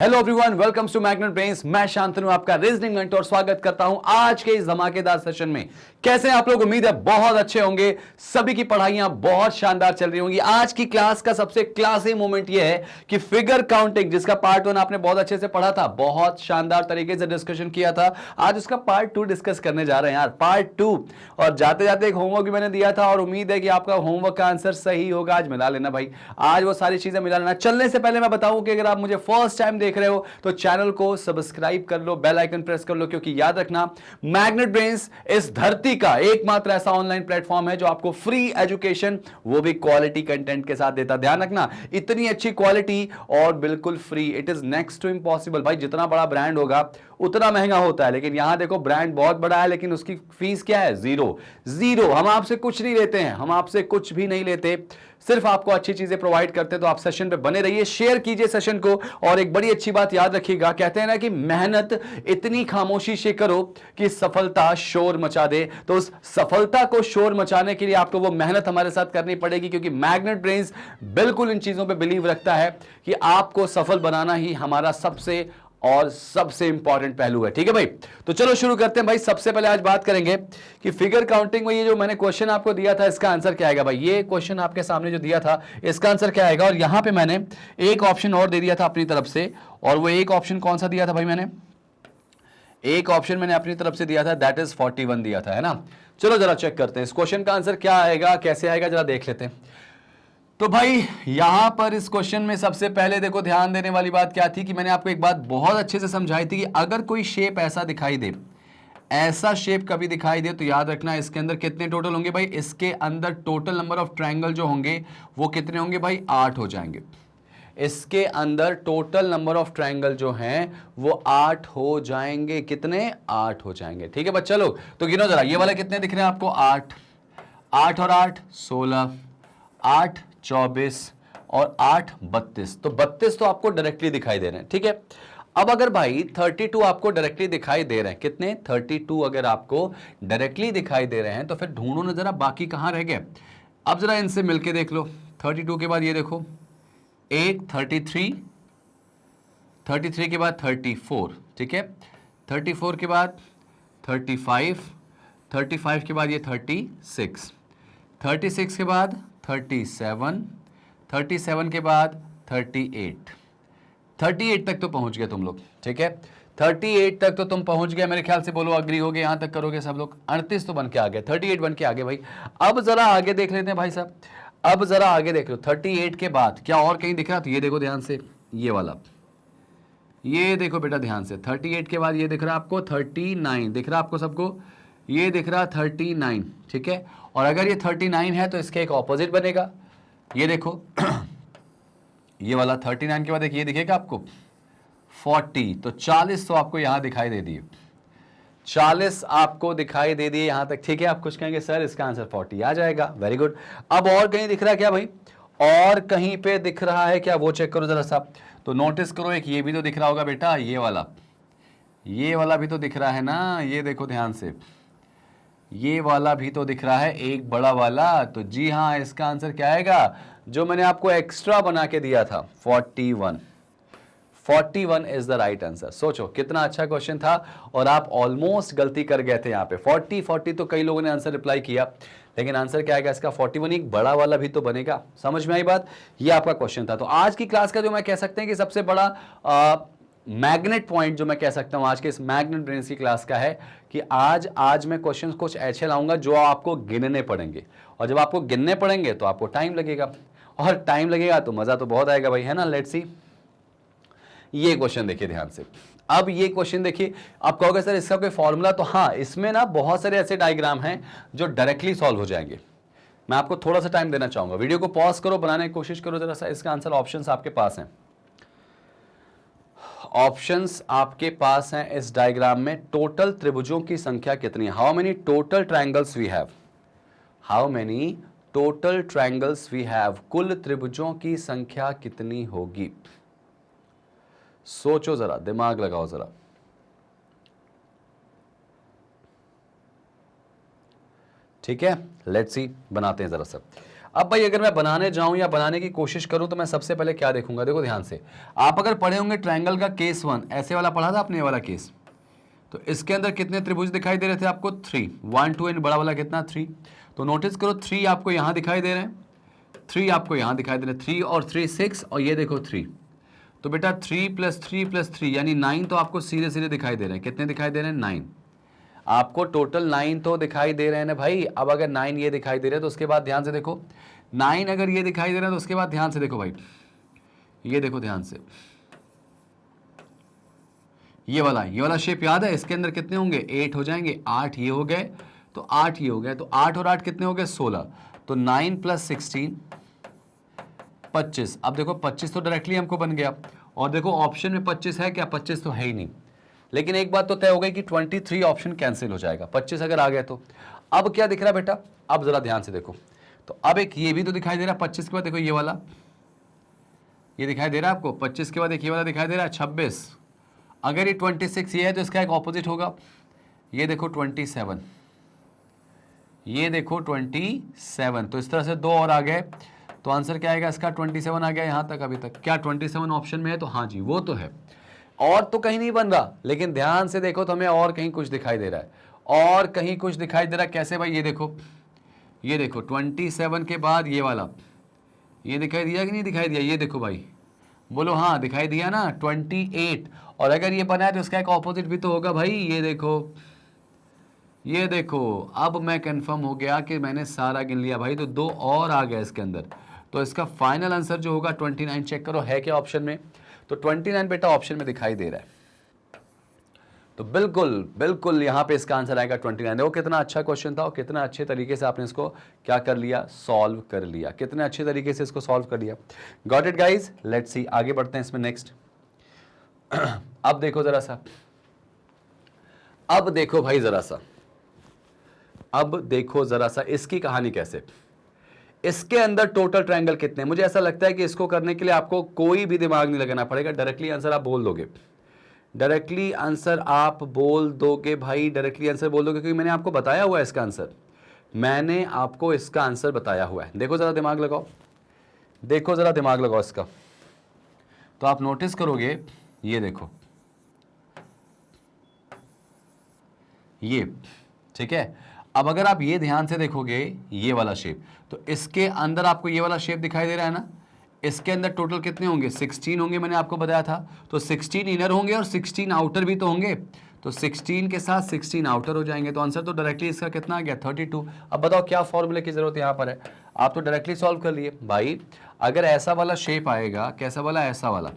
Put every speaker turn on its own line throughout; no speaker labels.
Hello everyone, welcome to Magnet Brains. मैं शांतनु आपका reasoning mentor स्वागत करता हूं आज के इस धमाकेदार सेशन में। कैसे हैं आप लोग? उम्मीद है बहुत अच्छे होंगे। सभी की पढ़ाइयां बहुत शानदार चल रही होंगी। आज की क्लास का सबसे क्लासी मोमेंट यह है कि फिगर काउंटिंग, जिसका पार्ट 1 आपने बहुत अच्छे से पढ़ा था, बहुत शानदार तरीके से डिस्कशन किया था, आज उसका पार्ट 2 डिस्कस करने जा रहे हैं यार, पार्ट 2। और जाते जाते एक होमवर्क भी मैंने दिया था और उम्मीद है कि आपका होमवर्क का आंसर सही होगा। आज मिला लेना भाई, आज वो सारी चीजें मिला लेना। चलने से पहले मैं बताऊं कि अगर आप मुझे फर्स्ट टाइम देख रहे हो तो चैनल को सब्सक्राइब कर लो, बेल आइकन प्रेस कर लो, क्योंकि याद रखना मैग्नेट ब्रेन्स इस धरती का एकमात्र ऐसा ऑनलाइन प्लेटफॉर्म है जो आपको फ्री एजुकेशन, वो भी क्वालिटी कंटेंट के साथ देता। ध्यान रखना, इतनी अच्छी क्वालिटी और बिल्कुल free, it is next to impossible. भाई जितना बड़ा ब्रांड होगा उतना महंगा होता है, लेकिन यहां देखो ब्रांड बहुत बड़ा है लेकिन उसकी फीस क्या है? जीरो। जीरो। हम आपसे कुछ नहीं लेते हैं, हम आपसे कुछ भी नहीं लेते, सिर्फ आपको अच्छी चीजें प्रोवाइड करते हैं। तो आप सेशन पे बने रहिए, शेयर कीजिए सेशन को। और एक बड़ी अच्छी बात याद रखिएगा, कहते हैं ना कि मेहनत इतनी खामोशी से करो कि सफलता शोर मचा दे। तो उस सफलता को शोर मचाने के लिए आपको वो मेहनत हमारे साथ करनी पड़ेगी, क्योंकि मैग्नेट ब्रेन्स बिल्कुल इन चीजों पे बिलीव रखता है कि आपको सफल बनाना ही हमारा सबसे और सबसे इंपॉर्टेंट पहलू है। ठीक है भाई, तो चलो शुरू करते हैं भाई। सबसे पहले आज बात करेंगे कि फिगर काउंटिंग में ये जो मैंने क्वेश्चन आपको दिया था, इसका आंसर क्या आएगा भाई। ये क्वेश्चन आपके सामने जो दिया था, इसका आंसर क्या आएगा। और यहां पे मैंने एक ऑप्शन और दे दिया था अपनी तरफ से, और वो एक ऑप्शन कौन सा दिया था भाई? मैंने एक ऑप्शन मैंने अपनी तरफ से दिया था, दैट इज 41 दिया था, है ना। चलो जरा चेक करते हैं इस क्वेश्चन का आंसर क्या आएगा, कैसे आएगा, जरा देख लेते हैं। तो भाई यहां पर इस क्वेश्चन में सबसे पहले देखो, ध्यान देने वाली बात क्या थी कि मैंने आपको एक बात बहुत अच्छे से समझाई थी कि अगर कोई शेप ऐसा दिखाई दे, ऐसा शेप कभी दिखाई दे, तो याद रखना इसके अंदर कितने टोटल होंगे भाई। इसके अंदर टोटल नंबर ऑफ ट्रायंगल जो होंगे वो कितने होंगे भाई? 8 हो जाएंगे। इसके अंदर टोटल नंबर ऑफ ट्रायंगल जो हैं वो 8 हो जाएंगे। कितने? 8 हो जाएंगे। ठीक है बच्चा लोग, तो गिनो जरा, ये वाला कितने दिख रहे हैं आपको? 8। 8 और 8 16, 8 24 और 8 32। तो 32 तो आपको डायरेक्टली दिखाई दे रहे हैं। ठीक है, अब अगर भाई 32 आपको डायरेक्टली दिखाई दे रहे हैं, कितने? 32 अगर आपको डायरेक्टली दिखाई दे रहे हैं, तो फिर ढूंढो ना जरा बाकी कहां रह गए। अब जरा इनसे मिलके देख लो। 32 के बाद ये देखो, एक 33, 33 के बाद 34, ठीक है, 34 के बाद 35, 35 के बाद ये 36, 36 के बाद 37, 37 के बाद 38, 38 तक तो पहुंच गए तुम लोग। ठीक है, 38 तक तो तुम पहुंच गए मेरे ख्याल से। बोलो अग्री हो गए, यहां तक करोगे सब लोग। 38 तो बन के आ गए, 38 बन के आ गए भाई। अब जरा आगे देख लेते हैं भाई साहब, अब जरा आगे देख लो। 38 के बाद क्या और कहीं दिख रहा? तो ये देखो ध्यान से, ये वाला, ये देखो बेटा ध्यान से। 38 के बाद ये दिख रहा है आपको 39, दिख रहा है आपको सबको? ये दिख रहा 39। ठीक है, और अगर ये 39 है तो इसके एक ऑपोजिट बनेगा, ये देखो ये वाला 39 के बाद एक ये दिखेगा आपको 40। तो 40 तो आपको यहां दिखाई दे दिए, 40 आपको दिखाई दे दिए यहां तक। ठीक है, आप कुछ कहेंगे सर इसका आंसर 40 आ जाएगा, वेरी गुड। अब और कहीं दिख रहा है क्या भाई? और कहीं पे दिख रहा है क्या? वो चेक करो जरा सा। तो नोटिस करो, एक ये भी तो दिख रहा होगा बेटा, ये वाला भी तो दिख रहा है ना। ये देखो ध्यान से, ये वाला भी तो दिख रहा है, एक बड़ा वाला। तो जी हाँ, इसका आंसर क्या आएगा जो मैंने आपको एक्स्ट्रा बना के दिया था? 41। 41 इज द राइट आंसर। सोचो कितना अच्छा क्वेश्चन था, और आप ऑलमोस्ट गलती कर गए थे यहाँ पे। 40 तो कई लोगों ने आंसर रिप्लाई किया, लेकिन आंसर क्या आएगा इसका? 41। एक बड़ा वाला भी तो बनेगा। समझ में आई बात? ये आपका क्वेश्चन था। तो आज की क्लास का जो मैं कह सकते हैं कि सबसे बड़ा मैग्नेट पॉइंट जो मैं कह सकता हूं आज के इस मैग्नेट ब्रेन्स की क्लास का है कि आज मैं क्वेश्चंस कुछ ऐसे लाऊंगा जो आपको गिनने पड़ेंगे, और जब आपको गिनने पड़ेंगे तो आपको टाइम लगेगा, और टाइम लगेगा तो मजा तो बहुत आएगा भाई, है ना। लेट्स सी, ये क्वेश्चन देखिए ध्यान से। अब ये क्वेश्चन देखिए, आप कहोगे सर इसका कोई फॉर्मूला? तो हाँ, इसमें ना बहुत सारे ऐसे डायग्राम हैं जो डायरेक्टली सॉल्व हो जाएंगे। मैं आपको थोड़ा सा टाइम देना चाहूंगा, वीडियो को पॉज करो, बनाने की कोशिश करो जरा सा। इसका आंसर ऑप्शंस आपके पास हैं, ऑप्शंस आपके पास हैं इस डायग्राम में। टोटल त्रिभुजों की संख्या कितनी है? How many total triangles we have? How many total triangles we have? कुल त्रिभुजों की संख्या कितनी होगी? सोचो जरा, दिमाग लगाओ जरा। ठीक है, लेट्स सी, बनाते हैं जरा सब। अब भाई अगर मैं बनाने जाऊं या बनाने की कोशिश करूं तो मैं सबसे पहले क्या देखूंगा, देखो ध्यान से, आप अगर पढ़े होंगे ट्रायंगल का केस 1, ऐसे वाला पढ़ा था आपने, ये वाला केस, तो इसके अंदर कितने त्रिभुज दिखाई दे रहे थे आपको, 3, 1 2 एंड बड़ा वाला कितना 3, तो नोटिस करो 3 आपको यहां दिखाई दे रहे हैं, 3 आपको यहां दिखाई दे रहे हैं, 3 और 3 6, और ये देखो 3, तो बेटा 3 + 3 + 3 यानी 9 तो आपको सीधे सीधे दिखाई दे रहे हैं, कितने दिखाई दे रहे हैं 9, आपको टोटल 9 तो दिखाई दे रहे हैं ना भाई। अब अगर 9 ये दिखाई दे रहे हैं तो उसके बाद ध्यान से देखो, 9 अगर ये दिखाई दे रहा है तो उसके बाद ध्यान से देखो भाई, ये देखो ध्यान से, ये वाला शेप याद है, इसके अंदर कितने होंगे 8 हो जाएंगे, 8 ये हो गए, तो 8 ये हो गए, तो 8 और 8 कितने हो गए 16, तो 9 + 16 25। अब देखो 25 तो डायरेक्टली हमको बन गया, और देखो ऑप्शन में 25 है क्या, 25 तो है ही नहीं, लेकिन एक बात तो तय हो गई कि 23 ऑप्शन कैंसिल हो जाएगा, 25 अगर आ गया तो। अब क्या दिख रहा है बेटा, अब जरा ध्यान से देखो, तो अब एक ये भी तो दिखाई दे रहा है 25 के बाद, देखो ये वाला, ये दिखाई दे रहा है आपको, 25 के बाद एक ये वाला दिखाई दे रहा है 26, अगर ये 26 ये है तो इसका एक ऑपोजिट होगा, ये देखो 27, ये देखो 27, तो इस तरह से 2 और आ गए, तो आंसर क्या आएगा इसका 27 आ गया यहां तक। अभी तक क्या 27 ऑप्शन में है, तो हाँ जी वो तो है, और तो कहीं नहीं बन रहा, लेकिन ध्यान से देखो तो हमें और कहीं कुछ दिखाई दे रहा है, और कहीं कुछ दिखाई दे रहा है, कैसे भाई, ये देखो 27 के बाद ये वाला, ये दिखाई दिया कि नहीं दिखाई दिया, ये देखो भाई, बोलो हाँ दिखाई दिया ना 28, और अगर ये बना है तो इसका एक ऑपोजिट भी तो होगा भाई, ये देखो, ये देखो, अब मैं कंफर्म हो गया कि मैंने सारा गिन लिया भाई, तो 2 और आ गया इसके अंदर, तो इसका फाइनल आंसर जो होगा 29, चेक करो है क्या ऑप्शन में, तो 29 बेटा ऑप्शन में दिखाई दे रहा है, तो बिल्कुल बिल्कुल यहां पे इसका आंसर आएगा 29। देखो कितना अच्छा क्वेश्चन था और कितना अच्छे तरीके से आपने इसको क्या कर लिया, सॉल्व कर लिया, कितने अच्छे तरीके से इसको सॉल्व कर लिया। Got it guys, let's see आगे बढ़ते हैं इसमें नेक्स्ट। अब देखो जरा सा, अब देखो भाई जरा सा, अब देखो जरा सा इसकी कहानी कैसे, इसके अंदर टोटल ट्रायंगल कितने, मुझे ऐसा लगता है कि इसको करने के लिए आपको कोई भी दिमाग नहीं लगाना पड़ेगा, डायरेक्टली आंसर आप बोल दोगे, डायरेक्टली आंसर आप बोल दोगे भाई, डायरेक्टली आंसर बोल दोगे, क्योंकि मैंने आपको बताया हुआ है इसका आंसर, मैंने आपको इसका आंसर बताया हुआ है। देखो जरा दिमाग लगाओ, देखो जरा दिमाग लगाओ इसका, तो आप नोटिस करोगे, ये देखो ये, ठीक है। अब अगर आप ये ध्यान से देखोगे ये वाला शेप, तो इसके अंदर आपको ये वाला शेप दिखाई दे रहा है ना, इसके अंदर टोटल कितने होंगे 16 होंगे, मैंने आपको बताया था, तो 16 इनर होंगे और 16 आउटर भी तो होंगे, तो 16 के साथ 16 आउटर हो जाएंगे, तो आंसर तो डायरेक्टली इसका कितना आ गया 32। अब बताओ क्या फॉर्मूले की जरूरत यहाँ पर है, आप तो डायरेक्टली सॉल्व कर लिए भाई। अगर ऐसा वाला शेप आएगा, कैसा वाला, ऐसा वाला,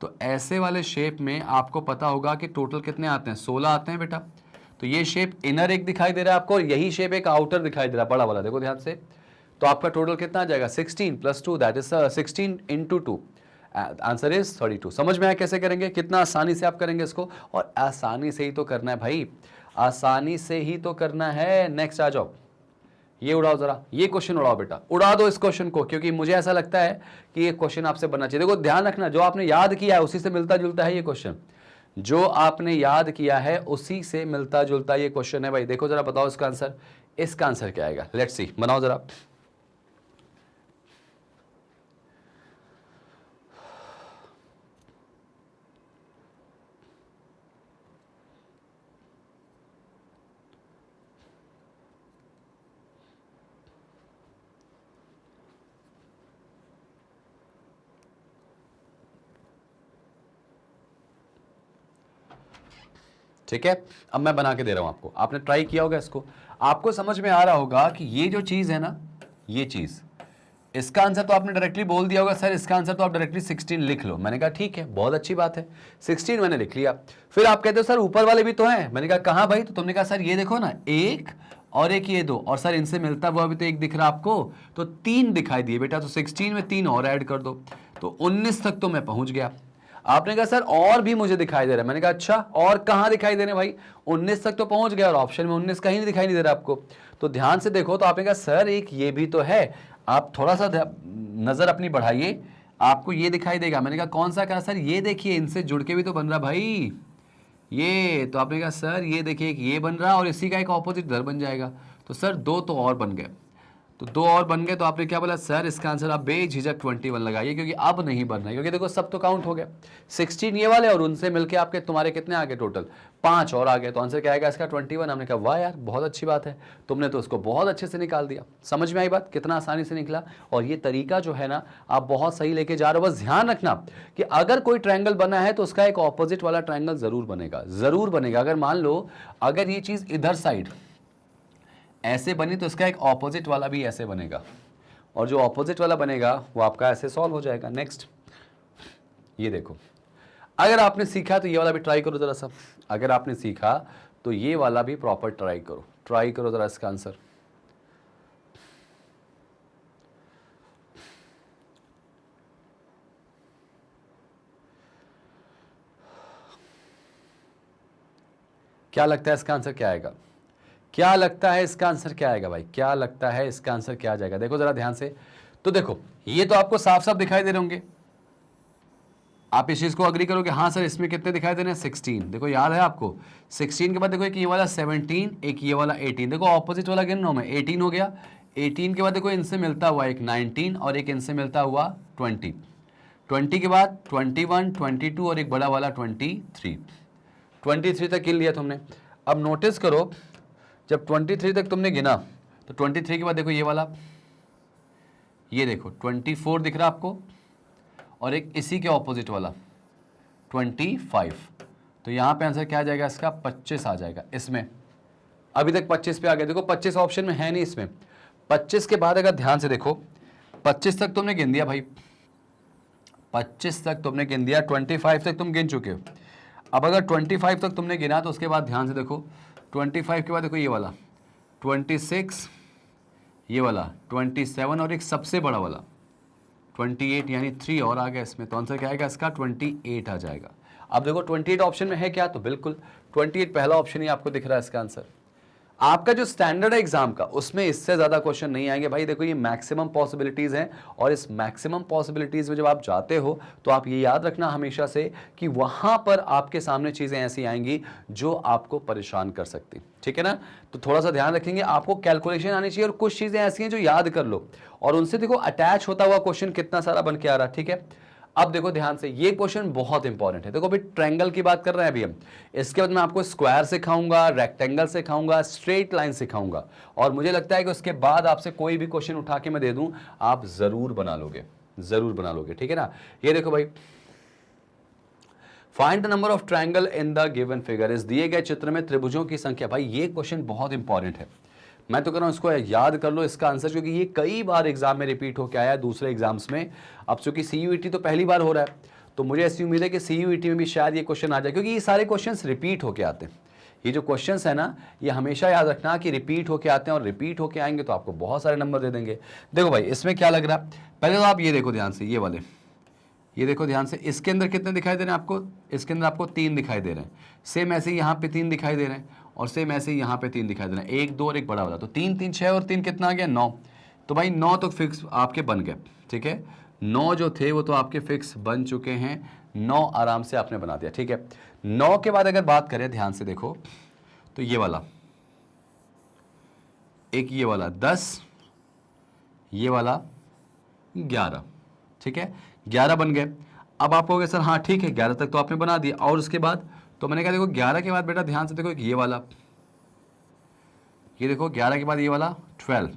तो ऐसे वाले शेप में आपको पता होगा कि टोटल कितने आते हैं, 16 आते हैं बेटा, तो ये शेप इनर एक दिखाई दे रहा है आपको, और यही शेप एक आउटर दिखाई दे रहा है बड़ा वाला, देखो ध्यान से, तो आपका टोटल कितना आ जाएगा 16 + 2 दैट इज 16 × 2, आंसर इज 32। समझ में आया कैसे करेंगे, कितना आसानी से आप करेंगे इसको, और आसानी से ही तो करना है भाई, आसानी से ही तो करना है। नेक्स्ट आ जाओ, ये उड़ाओ जरा, ये क्वेश्चन उड़ाओ बेटा, उड़ा दो इस क्वेश्चन को, क्योंकि मुझे ऐसा लगता है कि ये क्वेश्चन आपसे बनना चाहिए। देखो ध्यान रखना, जो आपने याद किया है उसी से मिलता जुलता है ये क्वेश्चन, जो आपने याद किया है उसी से मिलता जुलता ये क्वेश्चन है भाई। देखो जरा बताओ इसका आंसर, इसका आंसर क्या आएगा, लेट्स सी, बनाओ जरा। ठीक है, अब मैं बना के दे रहा हूं आपको, आपने ट्राई किया होगा इसको, आपको समझ में आ रहा होगा कि ये जो चीज है ना, ये चीज, इसका आंसर तो आपने डायरेक्टली बोल दिया होगा, सर इसका आंसर तो आप डायरेक्टली 16 लिख लो। मैंने कहा ठीक है, बहुत अच्छी बात है, 16 मैंने लिख लिया। फिर आप कहते हो सर ऊपर वाले भी तो हैं, मैंने कहा कहां भाई, तो तुमने कहा सर ये देखो ना, एक और एक ये 2, और सर इनसे मिलता हुआ भी तो एक दिख रहा आपको, तो 3 दिखाई दिए बेटा, तो 16 में 3 और ऐड कर दो, तो 19 तक तो मैं पहुंच गया। आपने कहा सर और भी मुझे दिखाई दे रहा है, मैंने कहा अच्छा और कहां दिखाई दे रहे हैं भाई, 19 तक तो पहुंच गया, और ऑप्शन में 19 कहीं नहीं दिखाई नहीं दे रहा आपको, तो ध्यान से देखो, तो आपने कहा सर एक ये भी तो है, आप थोड़ा सा नजर अपनी बढ़ाइए, आपको ये दिखाई देगा। मैंने कहा कौन सा, कहा सर ये देखिए इनसे जुड़ के भी तो बन रहा भाई ये, तो आपने कहा सर ये देखिए एक ये बन रहा और इसी का एक ऑपोजिट इधर बन जाएगा, तो सर 2 तो और बन गए। तो 2 और बन गए, तो आपने क्या बोला सर इसका आंसर आप बेझिझक 21 लगाइए, क्योंकि अब नहीं बन रहा है, क्योंकि देखो सब तो काउंट हो गया, 16 ये वाले और उनसे मिलके आपके तुम्हारे कितने आ गए टोटल, 5 और आ गए, तो आंसर क्या आएगा इसका 21। हमने कहा वाह यार बहुत अच्छी बात है, तुमने तो उसको बहुत अच्छे से निकाल दिया। समझ में आई बात, कितना आसानी से निकला। और ये तरीका जो है ना आप बहुत सही लेके जा रहे हो। बस ध्यान रखना कि अगर कोई ट्रायंगल बना है तो उसका एक ऑपोजिट वाला ट्रायंगल जरूर बनेगा, जरूर बनेगा। अगर मान लो अगर ये चीज इधर साइड ऐसे बनी तो इसका एक ऑपोजिट वाला भी ऐसे बनेगा, और जो ऑपोजिट वाला बनेगा वो आपका ऐसे सॉल्व हो जाएगा। नेक्स्ट ये देखो, अगर आपने सीखा तो ये वाला भी ट्राई करो जरा सा, अगर आपने सीखा तो ये वाला भी प्रॉपर ट्राई करो जरा इसका आंसर। क्या लगता है इसका आंसर क्या आएगा, क्या लगता है इसका आंसर क्या आएगा भाई, क्या लगता है इसका आंसर क्या आ जाएगा? देखो जरा ध्यान से, तो देखो ये तो आपको साफ साफ दिखाई दे रहे होंगे, आप इस चीज को अग्री करोगे हाँ सर इसमें कितने दिखाई दे रहे हैं 16। देखो याद है आपको 16 के बाद देखो एक ये वाला 17, एक ये वाला 18, देखो ऑपोजिट वाला गिन रहा हूं मैं, 18 हो गया। 18 के बाद देखो इनसे मिलता हुआ एक 19 और एक इनसे मिलता हुआ 20, 20 के बाद 21, 22 और एक बड़ा वाला 23, 23 तक गिन लिया तुमने। अब नोटिस करो जब 23 तक तुमने गिना तो 23 के बाद देखो ये वाला, ये देखो 24 दिख रहा आपको, और एक इसी के ऑपोजिट वाला 25, तो यहां पे आंसर क्या आ जाएगा इसका 25 आ जाएगा। इसमें अभी तक 25 पे आ गया, देखो 25 ऑप्शन में है नहीं इसमें। 25 के बाद अगर ध्यान से देखो 25 तक तुमने गिन दिया भाई, 25 तक तुमने गिन दिया, 25 तक तुम गिन चुके हो। अब अगर 25 तक तुमने गिना तो उसके बाद ध्यान से देखो 25 के बाद देखो ये वाला 26, ये वाला 27 और एक सबसे बड़ा वाला 28, यानी 3 और आ गया इसमें, तो आंसर क्या आएगा इसका 28 आ जाएगा। अब देखो 28 ऑप्शन में है क्या, तो बिल्कुल 28 पहला ऑप्शन ही आपको दिख रहा है इसका आंसर। आपका जो स्टैंडर्ड है एग्जाम का उसमें इससे ज्यादा क्वेश्चन नहीं आएंगे भाई। देखो ये मैक्सिमम पॉसिबिलिटीज हैं, और इस मैक्सिमम पॉसिबिलिटीज में जब आप जाते हो तो आप ये याद रखना हमेशा से कि वहां पर आपके सामने चीजें ऐसी आएंगी जो आपको परेशान कर सकती, ठीक है ना। तो थोड़ा सा ध्यान रखेंगे, आपको कैलकुलेशन आनी चाहिए, और कुछ चीजें ऐसी हैं जो याद कर लो, और उनसे देखो अटैच होता हुआ क्वेश्चन कितना सारा बन के आ रहा, ठीक है। अब देखो ध्यान से, ये क्वेश्चन बहुत इंपॉर्टेंट है। देखो अभी ट्रायंगल की बात कर रहे हैं अभी हम, इसके बाद मैं आपको स्क्वायर सिखाऊंगा, रेक्टेंगल सिखाऊंगा, स्ट्रेट लाइन सिखाऊंगा, और मुझे लगता है कि उसके बाद आपसे कोई भी क्वेश्चन उठा के मैं दे दूं आप जरूर बना लोगे, जरूर बना लोगे, ठीक है ना। ये देखो भाई, find the number of triangle in the given figure, इस दिए गए चित्र में त्रिभुजों की संख्या। भाई ये क्वेश्चन बहुत इंपॉर्टेंट है, मैं तो कह रहा हूं इसको याद कर लो इसका आंसर, क्योंकि ये कई बार एग्जाम में रिपीट होकर आया है दूसरे एग्जाम्स में। अब चूंकि सीयूईटी तो पहली बार हो रहा है, तो मुझे ऐसी उम्मीद है कि सीयूईटी में भी शायद ये क्वेश्चन आ जाए, क्योंकि ये सारे क्वेश्चंस रिपीट होके आते हैं। ये जो क्वेश्चंस है ना, ये हमेशा याद रखना कि रिपीट होके आते हैं, और रिपीट होके आएंगे तो आपको बहुत सारे नंबर दे देंगे। देखो भाई इसमें क्या लग रहा है, पहले तो आप ये देखो ध्यान से, ये वाले ये देखो ध्यान से, इसके अंदर कितने दिखाई दे रहे हैं आपको, इसके अंदर आपको 3 दिखाई दे रहे हैं। सेम ऐसे ही यहाँ पे 3 दिखाई दे रहे हैं, और सेम ऐसे ही यहाँ पे 3 दिखाई दे रहे हैं, 1 2 और एक बड़ा वाला, तो 3 3 6 और 3 कितना आ गया 9। तो भाई 9 तो फिक्स आपके बन गए, ठीक है। 9 जो थे वो तो आपके फिक्स बन चुके हैं, 9 आराम से आपने बना दिया, ठीक है। 9 के बाद अगर बात करें ध्यान से देखो, तो ये वाला एक, ये वाला 10, ये वाला 11, ठीक है, 11 बन गए। अब आप कहोगे सर हाँ ठीक है 11 तक तो आपने बना दिया, और उसके बाद तो मैंने कहा देखो 11 के बाद बेटा ध्यान से देखो, ये वाला, ये देखो 11 के बाद ये वाला 12,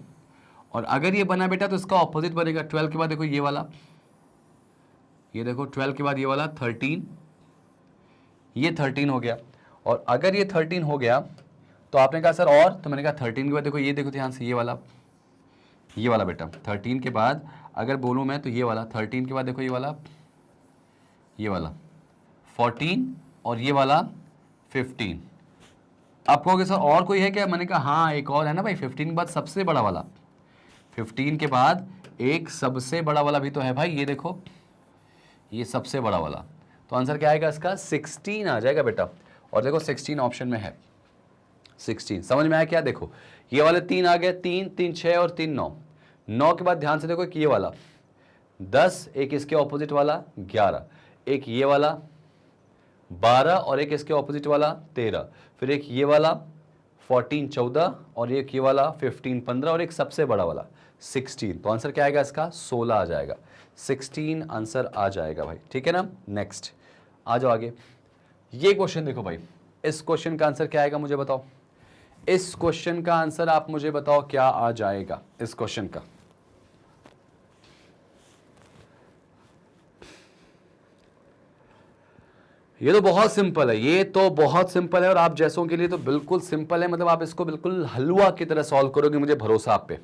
और अगर ये बना बेटा तो इसका ऑपोजिट बनेगा 12 के बाद देखो ये वाला, ये देखो 12 के बाद ये वाला 13, ये 13 हो गया। और अगर ये 13 हो गया तो आपने कहा सर और, तो मैंने कहा 13 के बाद देखो, ये देखो ध्यान से, ये वाला बेटा 13 के बाद अगर बोलूं मैं तो ये वाला 13 के बाद देखो, ये वाला 14 और ये वाला 15। आप कहोगे सर और कोई है क्या, मैंने कहा हाँ एक और है ना भाई, 15 के बाद सबसे बड़ा वाला, 15 के बाद एक सबसे बड़ा वाला भी तो है भाई, ये देखो ये सबसे बड़ा वाला। तो आंसर क्या आएगा इसका 16 आ जाएगा बेटा, और देखो 16 ऑप्शन में है, 16 समझ में आया क्या। देखो ये वाले 3 आ गए, 3 3 6 और 3 9, 9 के बाद ध्यान से देखो कि ये वाला 10, एक इसके ऑपोजिट वाला 11, एक ये वाला 12 और एक इसके ऑपोजिट वाला 13, फिर एक ये वाला 14 14 और एक ये वाला 15 15 और एक सबसे बड़ा वाला 16, तो आंसर क्या आएगा इसका 16 आ जाएगा, 16 आंसर आ जाएगा भाई, ठीक है ना। नेक्स्ट आ जाओ आगे, ये क्वेश्चन देखो भाई, इस क्वेश्चन का आंसर क्या आएगा मुझे बताओ, इस क्वेश्चन का आंसर आप मुझे बताओ क्या आ जाएगा इस क्वेश्चन का। ये तो बहुत सिंपल है, ये तो बहुत सिंपल है, और आप जैसों के लिए तो बिल्कुल सिंपल है, मतलब आप इसको बिल्कुल हलवा की तरह सॉल्व करोगे, मुझे भरोसा आप पे।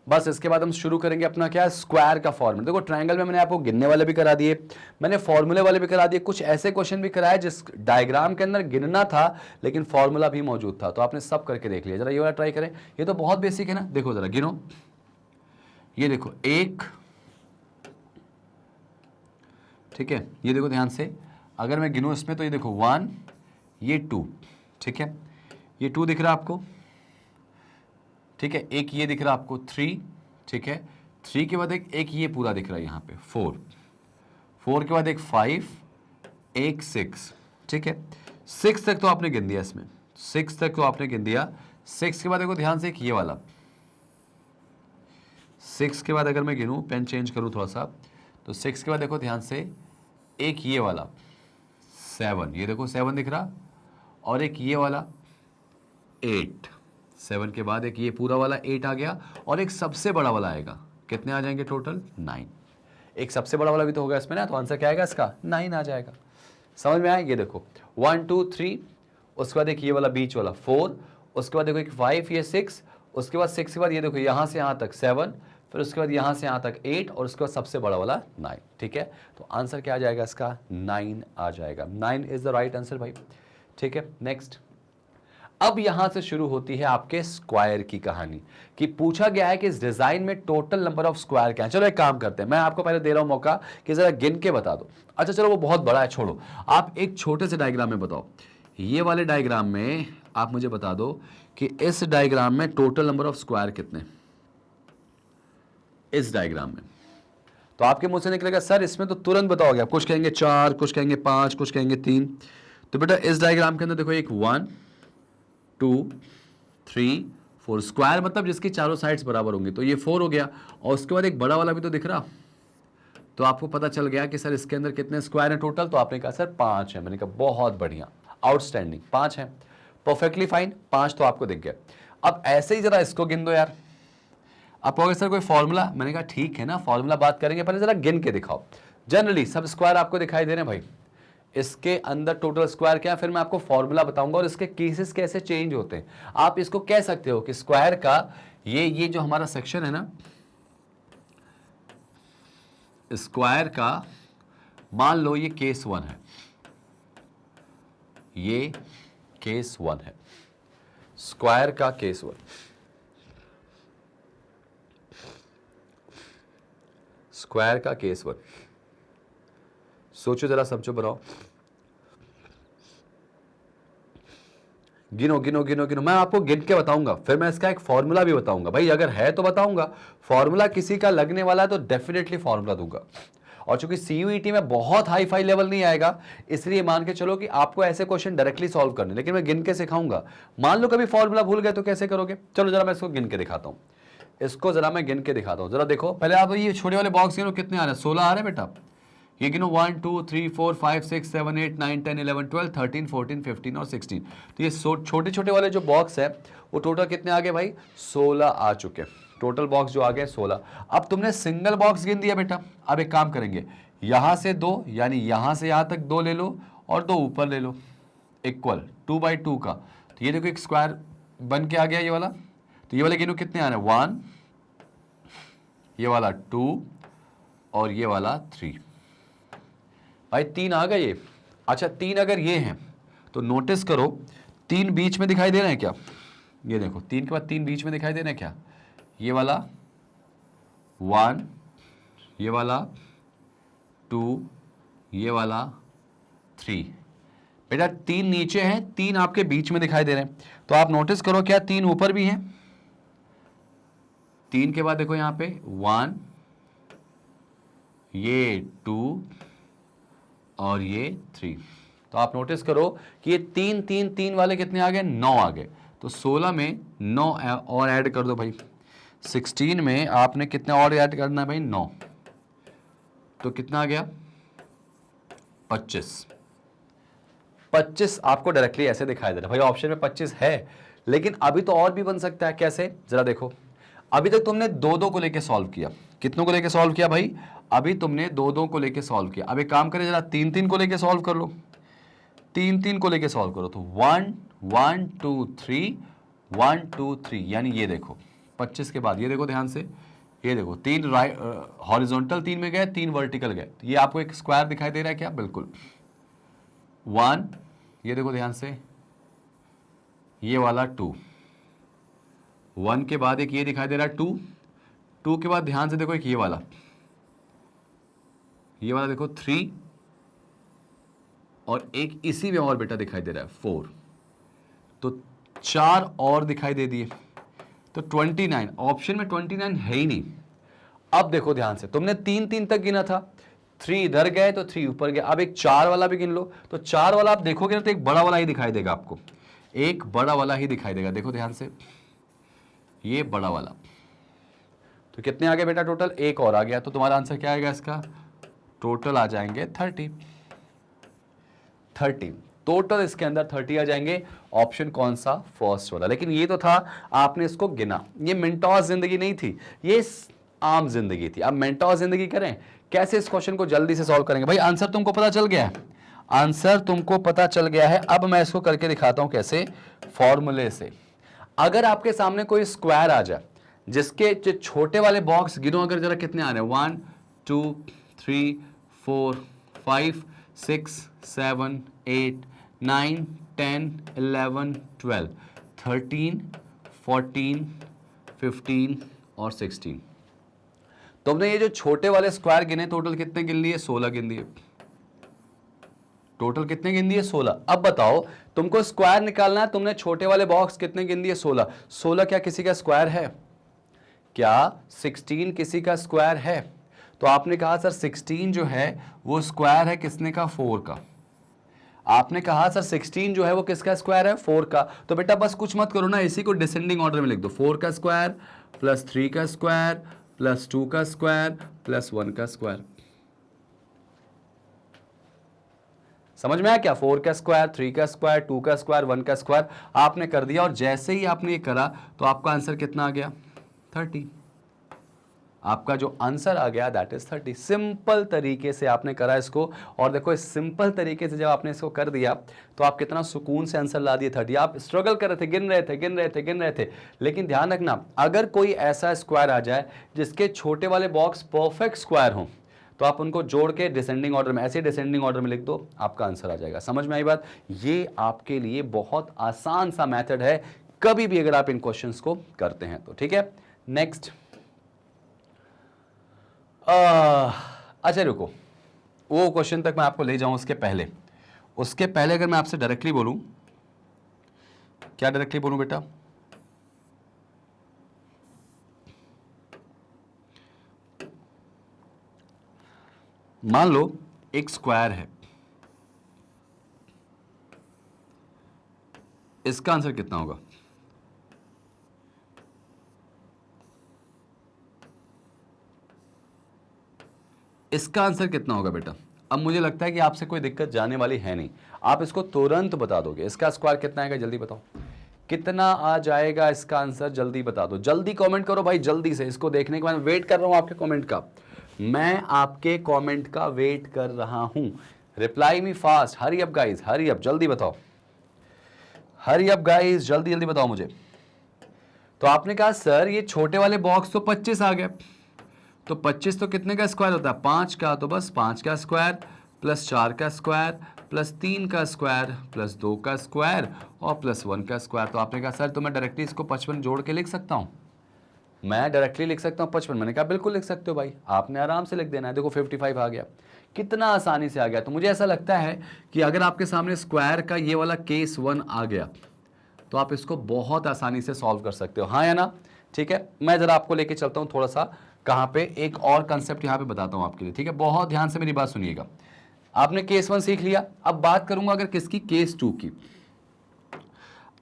बस इसके बाद हम शुरू करेंगे अपना क्या, स्क्वायर का फॉर्मूला। देखो ट्रायंगल में मैंने आपको गिनने वाले भी करा दिए, मैंने फॉर्मूले वाले भी करा दिए, कुछ ऐसे क्वेश्चन भी कराए जिस डायग्राम के अंदर गिनना था लेकिन फॉर्मूला भी मौजूद था, तो आपने सब करके देख लिया। जरा ये वाला ट्राई करें, ये तो बहुत बेसिक है ना। देखो जरा गिनो, ये देखो एक, ठीक है, ये देखो ध्यान से, अगर मैं गिनूं इसमें तो ये देखो 1, ये 2, ठीक है, ये 2 दिख रहा है आपको, ठीक है, एक ये दिख रहा है आपको 3, ठीक है, 3 के बाद एक ये पूरा दिख रहा है यहाँ पे 4, 4 के बाद एक 5, एक 6, ठीक है, 6 तक तो आपने गिन दिया इसमें, 6 तक तो आपने गिन दिया। 6 के बाद देखो ध्यान से एक ये वाला, 6 के बाद अगर मैं गिनूं, पेन चेंज करूं थोड़ा सा, तो 6 के बाद देखो ध्यान से एक ये वाला 7, ये देखो 7 दिख रहा, और एक ये वाला 8, 7 के बाद एक ये पूरा वाला 8 आ गया, और एक सबसे बड़ा वाला आएगा, कितने आ जाएंगे टोटल 9, एक सबसे बड़ा वाला भी तो होगा इसमें ना, तो आंसर क्या आएगा इसका 9 आ जाएगा। समझ में आया, ये देखो 1 2 3, उसके बाद एक ये वाला बीच वाला 4, उसके बाद देखो एक 5, ये 6, उसके बाद 6 के बाद ये देखो यहाँ से यहाँ तक 7, फिर उसके बाद यहाँ से यहाँ तक 8, और उसके बाद सबसे बड़ा वाला 9, ठीक है, तो आंसर क्या आ जाएगा इसका 9 आ जाएगा, 9 इज द राइट आंसर भाई, ठीक है। नेक्स्ट, अब यहां से शुरू होती है आपके स्क्वायर की कहानी, कि पूछा गया है कि इस डिजाइन में टोटल नंबर ऑफ स्क्वायर क्या है। चलो एक काम करते हैं, मैं आपको पहले दे रहा हूं मौका कि जरा गिन के बता दो। अच्छा चलो वो बहुत बड़ा है, छोड़ो, आप एक छोटे से डायग्राम में बताओ, ये वाले डायग्राम में आप मुझे बता दो कि इस डायग्राम में टोटल नंबर ऑफ स्क्वायर कितने, इस डायग्राम में। तो आपके मुंह से निकलेगा सर इसमें तो तुरंत बताओगे आप, कुछ कहेंगे 4, कुछ कहेंगे 5, कुछ कहेंगे 3। तो बेटा इस डायग्राम के अंदर देखो एक 1 2 3 4, स्क्वायर मतलब जिसकी चारों साइड्स बराबर होंगी, तो ये 4 हो गया, और उसके बाद एक बड़ा वाला भी तो दिख रहा, तो आपको पता चल गया कि सर इसके अंदर कितने स्क्वायर है टोटल, तो आपने कहा सर 5 है। मैंने कहा बहुत बढ़िया, आउटस्टैंडिंग, 5 है, परफेक्टली फाइन, 5 तो आपको दिख गया। अब ऐसे ही जरा इसको गिन दो यार। आप कहोगे सर कोई फॉर्मूला, मैंने कहा ठीक है ना, फॉर्मूला बात करेंगे, पहले जरा गिन के दिखाओ। जनरली सब स्क्वायर आपको दिखाई दे रहे हैं भाई, इसके अंदर टोटल स्क्वायर क्या है, फिर मैं आपको फॉर्मूला बताऊंगा और इसके केसेस कैसे चेंज होते हैं। आप इसको कह सकते हो कि स्क्वायर का ये जो हमारा सेक्शन है ना, स्क्वायर का मान लो ये केस 1 है, ये केस 1 है, स्क्वायर का केस 1, स्क्वायर का केस 1। सोचो जरा, समझो, बनाओ, गिनो गिनो गिनो गिनो, मैं आपको गिन के बताऊंगा, फिर मैं इसका एक फॉर्मूला भी बताऊंगा भाई, अगर है तो बताऊंगा, फॉर्मूला किसी का लगने वाला है तो डेफिनेटली फॉर्मूला दूंगा। और चूंकि सीयूईटी में बहुत हाई फाई लेवल नहीं आएगा, इसलिए मान के चलो कि आपको ऐसे क्वेश्चन डायरेक्टली सॉल्व करने, लेकिन मैं गिन के सिखाऊंगा। मान लो कभी फॉर्मूला भूल गए तो कैसे करोगे, चलो जरा मैं इसको गिन के दिखाता हूं, इसको जरा मैं गिन के दिखाता हूं। जरा देखो पहले आप ये छोटे वाले बॉक्स गिनो, कितने आ रहे हैं, 16 आ रहे हैं बेटा, ये गिनो 1 2 3 4 5 6 7 8 9 10 11 12 13 14 15 और 16। तो ये छोटे छोटे वाले जो बॉक्स है वो टोटल कितने आ गए भाई, 16 आ चुके, टोटल बॉक्स जो आ गए 16। अब तुमने सिंगल बॉक्स गिन दिया बेटा, अब एक काम करेंगे, यहां से 2, यानी यहां से यहां तक 2 ले लो और 2 ऊपर ले लो, इक्वल 2 बाई 2 का। तो ये देखो एक स्क्वायर बन के आ गया ये वाला, तो ये वाले गिनो कितने आ रहे हैं, 1, ये वाला 2 और ये वाला 3, भाई 3 आ गए ये। अच्छा 3 अगर ये हैं तो नोटिस करो 3 बीच में दिखाई दे रहे हैं क्या, ये देखो 3 के बाद 3 बीच में दिखाई दे रहे हैं क्या, ये वाला 1, ये वाला 2, ये वाला 3, बेटा 3 नीचे हैं, 3 आपके बीच में दिखाई दे रहे हैं। तो आप नोटिस करो क्या 3 ऊपर भी हैं, 3 के बाद देखो यहां पे 1, ये 2 और ये 3। तो आप नोटिस करो कि ये 3 3 3 वाले कितने आ गए, 9 आ गए। तो 16 में 9 और ऐड कर दो भाई, 16 में आपने कितने और ऐड करना है भाई? 9, तो कितना आ गया? 25। 25 आपको डायरेक्टली ऐसे दिखाई दे रहा है भाई, ऑप्शन में 25 है, लेकिन अभी तो और भी बन सकता है। कैसे? जरा देखो, अभी तक तुमने 2-2 को लेके सॉल्व किया। कितनों को लेके सॉल्व किया भाई? अभी तुमने 2-2 को लेके सॉल्व किया। अब एक काम करें, जरा 3-3 को लेके सॉल्व कर लो। 3-3 को लेके सॉल्व करो तो 1 1 2 3 1 2 3, यानी ये देखो 25 के बाद ये देखो ध्यान से, ये देखो 3 हॉरिजॉन्टल 3 में गए, 3 वर्टिकल गए, तो ये आपको एक स्क्वायर दिखाई दे रहा है क्या? बिल्कुल। 1, ये देखो ध्यान से, ये वाला 2, 1 के बाद एक ये दिखाई दे रहा है 2, 2 के बाद ध्यान से देखो एक ये वाला देखो 3, और एक इसी में और बेटा दिखाई दे रहा है 4, तो 4 और दिखाई दे दिए, तो 29। ऑप्शन में 29 है ही नहीं। अब देखो ध्यान से, तुमने 3-3 तक गिना था, 3 इधर गए तो 3 ऊपर गए, अब एक 4 वाला भी गिन लो, तो 4 वाला आप देखोगे ना तो एक बड़ा वाला ही दिखाई देगा आपको, एक बड़ा वाला ही दिखाई देगा। देखो ध्यान से, ये बड़ा वाला, तो कितने आ गए बेटा टोटल? एक और आ गया, तो तुम्हारा आंसर क्या आएगा इसका? टोटल आ जाएंगे 30 टोटल, इसके अंदर 30 आ जाएंगे। ऑप्शन कौन सा? फर्स्ट वाला। लेकिन ये तो था, आपने इसको गिना, ये मेंटोस जिंदगी नहीं थी, ये आम जिंदगी थी। अब मेंटोस जिंदगी करें, कैसे इस क्वेश्चन को जल्दी से सॉल्व करेंगे? भाई आंसर तुमको पता चल गया है, आंसर तुमको पता चल गया है। अब मैं इसको करके दिखाता हूं कैसे, फॉर्मूले से। अगर आपके सामने कोई स्क्वायर आ जाए जिसके जो छोटे वाले बॉक्स गिनो, अगर जरा कितने आ रहे हैं, 1 2 3 4 5 6 7 8 9 10 11 12 13 14 15 और 16, तुमने ये जो छोटे वाले स्क्वायर गिने, टोटल कितने गिन लिए? 16 गिन दिए। टोटल कितने गिन दिए? 16। अब बताओ, तुमको स्क्वायर निकालना है, तुमने छोटे वाले बॉक्स कितने गिन दिए? 16। 16 क्या किसी का स्क्वायर है? क्या 16 किसी का स्क्वायर है? तो आपने कहा सर 16 जो है वो स्क्वायर है किसने का? 4 का। आपने कहा सर 16 जो है वो किसका स्क्वायर है? 4 का। तो बेटा बस कुछ मत करो ना, इसी को डिसेंडिंग ऑर्डर में लिख दो, 4 का स्क्वायर प्लस 3 का स्क्वायर प्लस 2 का स्क्वायर प्लस 1 का स्क्वायर। समझ में आया क्या? 4 का स्क्वायर, 3 का स्क्वायर, 2 का स्क्वायर, 1 का स्क्वायर आपने कर दिया, और जैसे ही आपने ये करा तो आपका आंसर कितना आ गया? 30। आपका जो आंसर आ गया दैट इज 30। सिंपल तरीके से आपने करा इसको, और देखो इस सिंपल तरीके से जब आपने इसको कर दिया तो आप कितना सुकून से आंसर ला दिए 30। आप स्ट्रगल कर रहे थे, गिन रहे थे, लेकिन ध्यान रखना, अगर कोई ऐसा स्क्वायर आ जाए जिसके छोटे वाले बॉक्स परफेक्ट स्क्वायर हों, तो आप उनको जोड़ के डिसेंडिंग ऑर्डर में, ऐसे डिसेंडिंग ऑर्डर में लिख दो, आपका आंसर आ जाएगा। समझ में आई बात? ये आपके लिए बहुत आसान सा मेथड है, कभी भी अगर आप इन क्वेश्चंस को करते हैं तो। ठीक है, नेक्स्ट। अच्छा रुको, वो क्वेश्चन तक मैं आपको ले जाऊं, उसके पहले अगर मैं आपसे डायरेक्टली बोलूं, क्या डायरेक्टली बोलूं बेटा? मान लो एक स्क्वायर है, इसका आंसर कितना होगा? इसका आंसर कितना होगा बेटा? अब मुझे लगता है कि आपसे कोई दिक्कत जाने वाली है नहीं, आप इसको तुरंत बता दोगे। इसका स्क्वायर कितना आएगा? जल्दी बताओ, कितना आ जाएगा इसका आंसर? जल्दी बता दो, जल्दी कमेंट करो भाई, जल्दी से। इसको देखने के बाद वेट कर रहा हूं आपके कमेंट का, मैं आपके कमेंट का वेट कर रहा हूं। Reply me fast, hurry up guys, hurry up, जल्दी बताओ, हरी अप गाइज, जल्दी जल्दी बताओ मुझे। तो आपने कहा सर ये छोटे वाले बॉक्स तो 25 आ गए, तो 25 तो कितने का स्क्वायर होता है? 5 का, तो बस 5 का स्क्वायर प्लस 4 का स्क्वायर प्लस 3 का स्क्वायर प्लस 2 का स्क्वायर और प्लस 1 का स्क्वायर। तो आपने कहा सर तो मैं डायरेक्टली इसको 55 जोड़ के लिख सकता हूँ, मैं डायरेक्टली लिख सकता हूँ 55। मैंने कहा बिल्कुल लिख सकते हो भाई, आपने आराम से लिख देना है। देखो 55 आ गया, कितना आसानी से आ गया। तो मुझे ऐसा लगता है कि अगर आपके सामने स्क्वायर का ये वाला केस 1 आ गया तो आप इसको बहुत आसानी से सॉल्व कर सकते हो, हाँ या ना? ठीक है, मैं जरा आपको लेके चलता हूँ थोड़ा सा कहाँ पे, एक और कंसेप्ट यहाँ पे बताता हूँ आपके लिए। ठीक है, बहुत ध्यान से मेरी बात सुनिएगा। आपने केस 1 सीख लिया, अब बात करूंगा अगर किसकी? केस 2 की।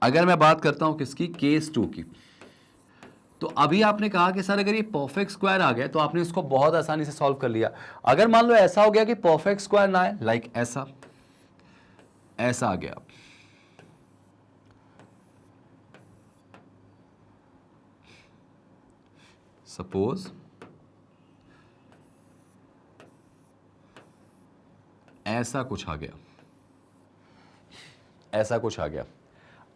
अगर मैं बात करता हूँ किसकी? केस 2 की, तो अभी आपने कहा कि सर अगर ये परफेक्ट स्क्वायर आ गया तो आपने इसको बहुत आसानी से सॉल्व कर लिया। अगर मान लो ऐसा हो गया कि परफेक्ट स्क्वायर ना आए, लाइक ऐसा ऐसा आ गया, सपोज ऐसा कुछ आ गया, ऐसा कुछ आ गया।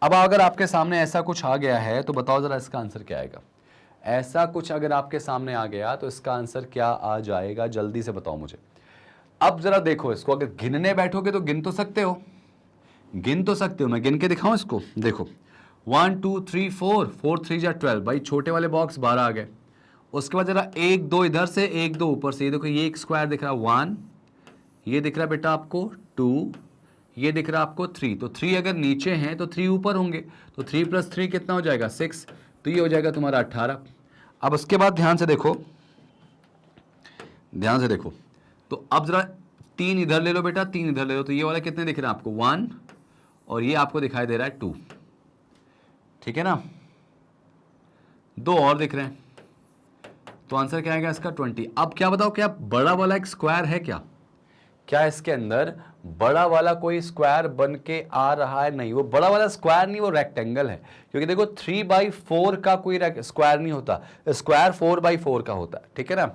अब अगर आपके सामने ऐसा कुछ आ गया है तो बताओ जरा इसका आंसर क्या आएगा। ऐसा कुछ अगर आपके सामने आ गया तो इसका आंसर क्या आ जाएगा, जल्दी से बताओ मुझे। अब जरा देखो इसको, अगर गिनने बैठोगे तो गिन तो सकते हो, गिन तो सकते हो। मैं गिन के दिखाऊं इसको, देखो 1 2 3 4, 4 3 जा 12, भाई छोटे वाले बॉक्स 12 आ गए। उसके बाद जरा 1 2 इधर से, 1 2 ऊपर से, ये देखो ये एक स्क्वायर दिख रहा है 1, ये दिख रहा है बेटा आपको 2, ये दिख रहा है आपको 3। तो 3 अगर नीचे हैं तो 3 ऊपर होंगे, तो 3 + 3 कितना हो जाएगा 6, तो ये हो जाएगा तुम्हारा 18। अब उसके बाद ध्यान से देखो, ध्यान से देखो, तो अब जरा 3 इधर ले लो बेटा, 3 इधर ले लो, तो ये वाला कितने दिख रहे हैं आपको 1, और ये आपको दिखाई दे रहा है 2, ठीक है ना, 2 और दिख रहे हैं, तो आंसर क्या आएगा इसका 20। अब क्या बताओ, क्या बड़ा वाला एक स्क्वायर है क्या? क्या इसके अंदर बड़ा वाला कोई स्क्वायर बन के आ रहा है? नहीं, वो बड़ा वाला स्क्वायर नहीं, वो रेक्टेंगल है। क्योंकि देखो 3/4 का कोई स्क्वायर नहीं होता, स्क्वायर 4/4 का होता है, ठीक है ना।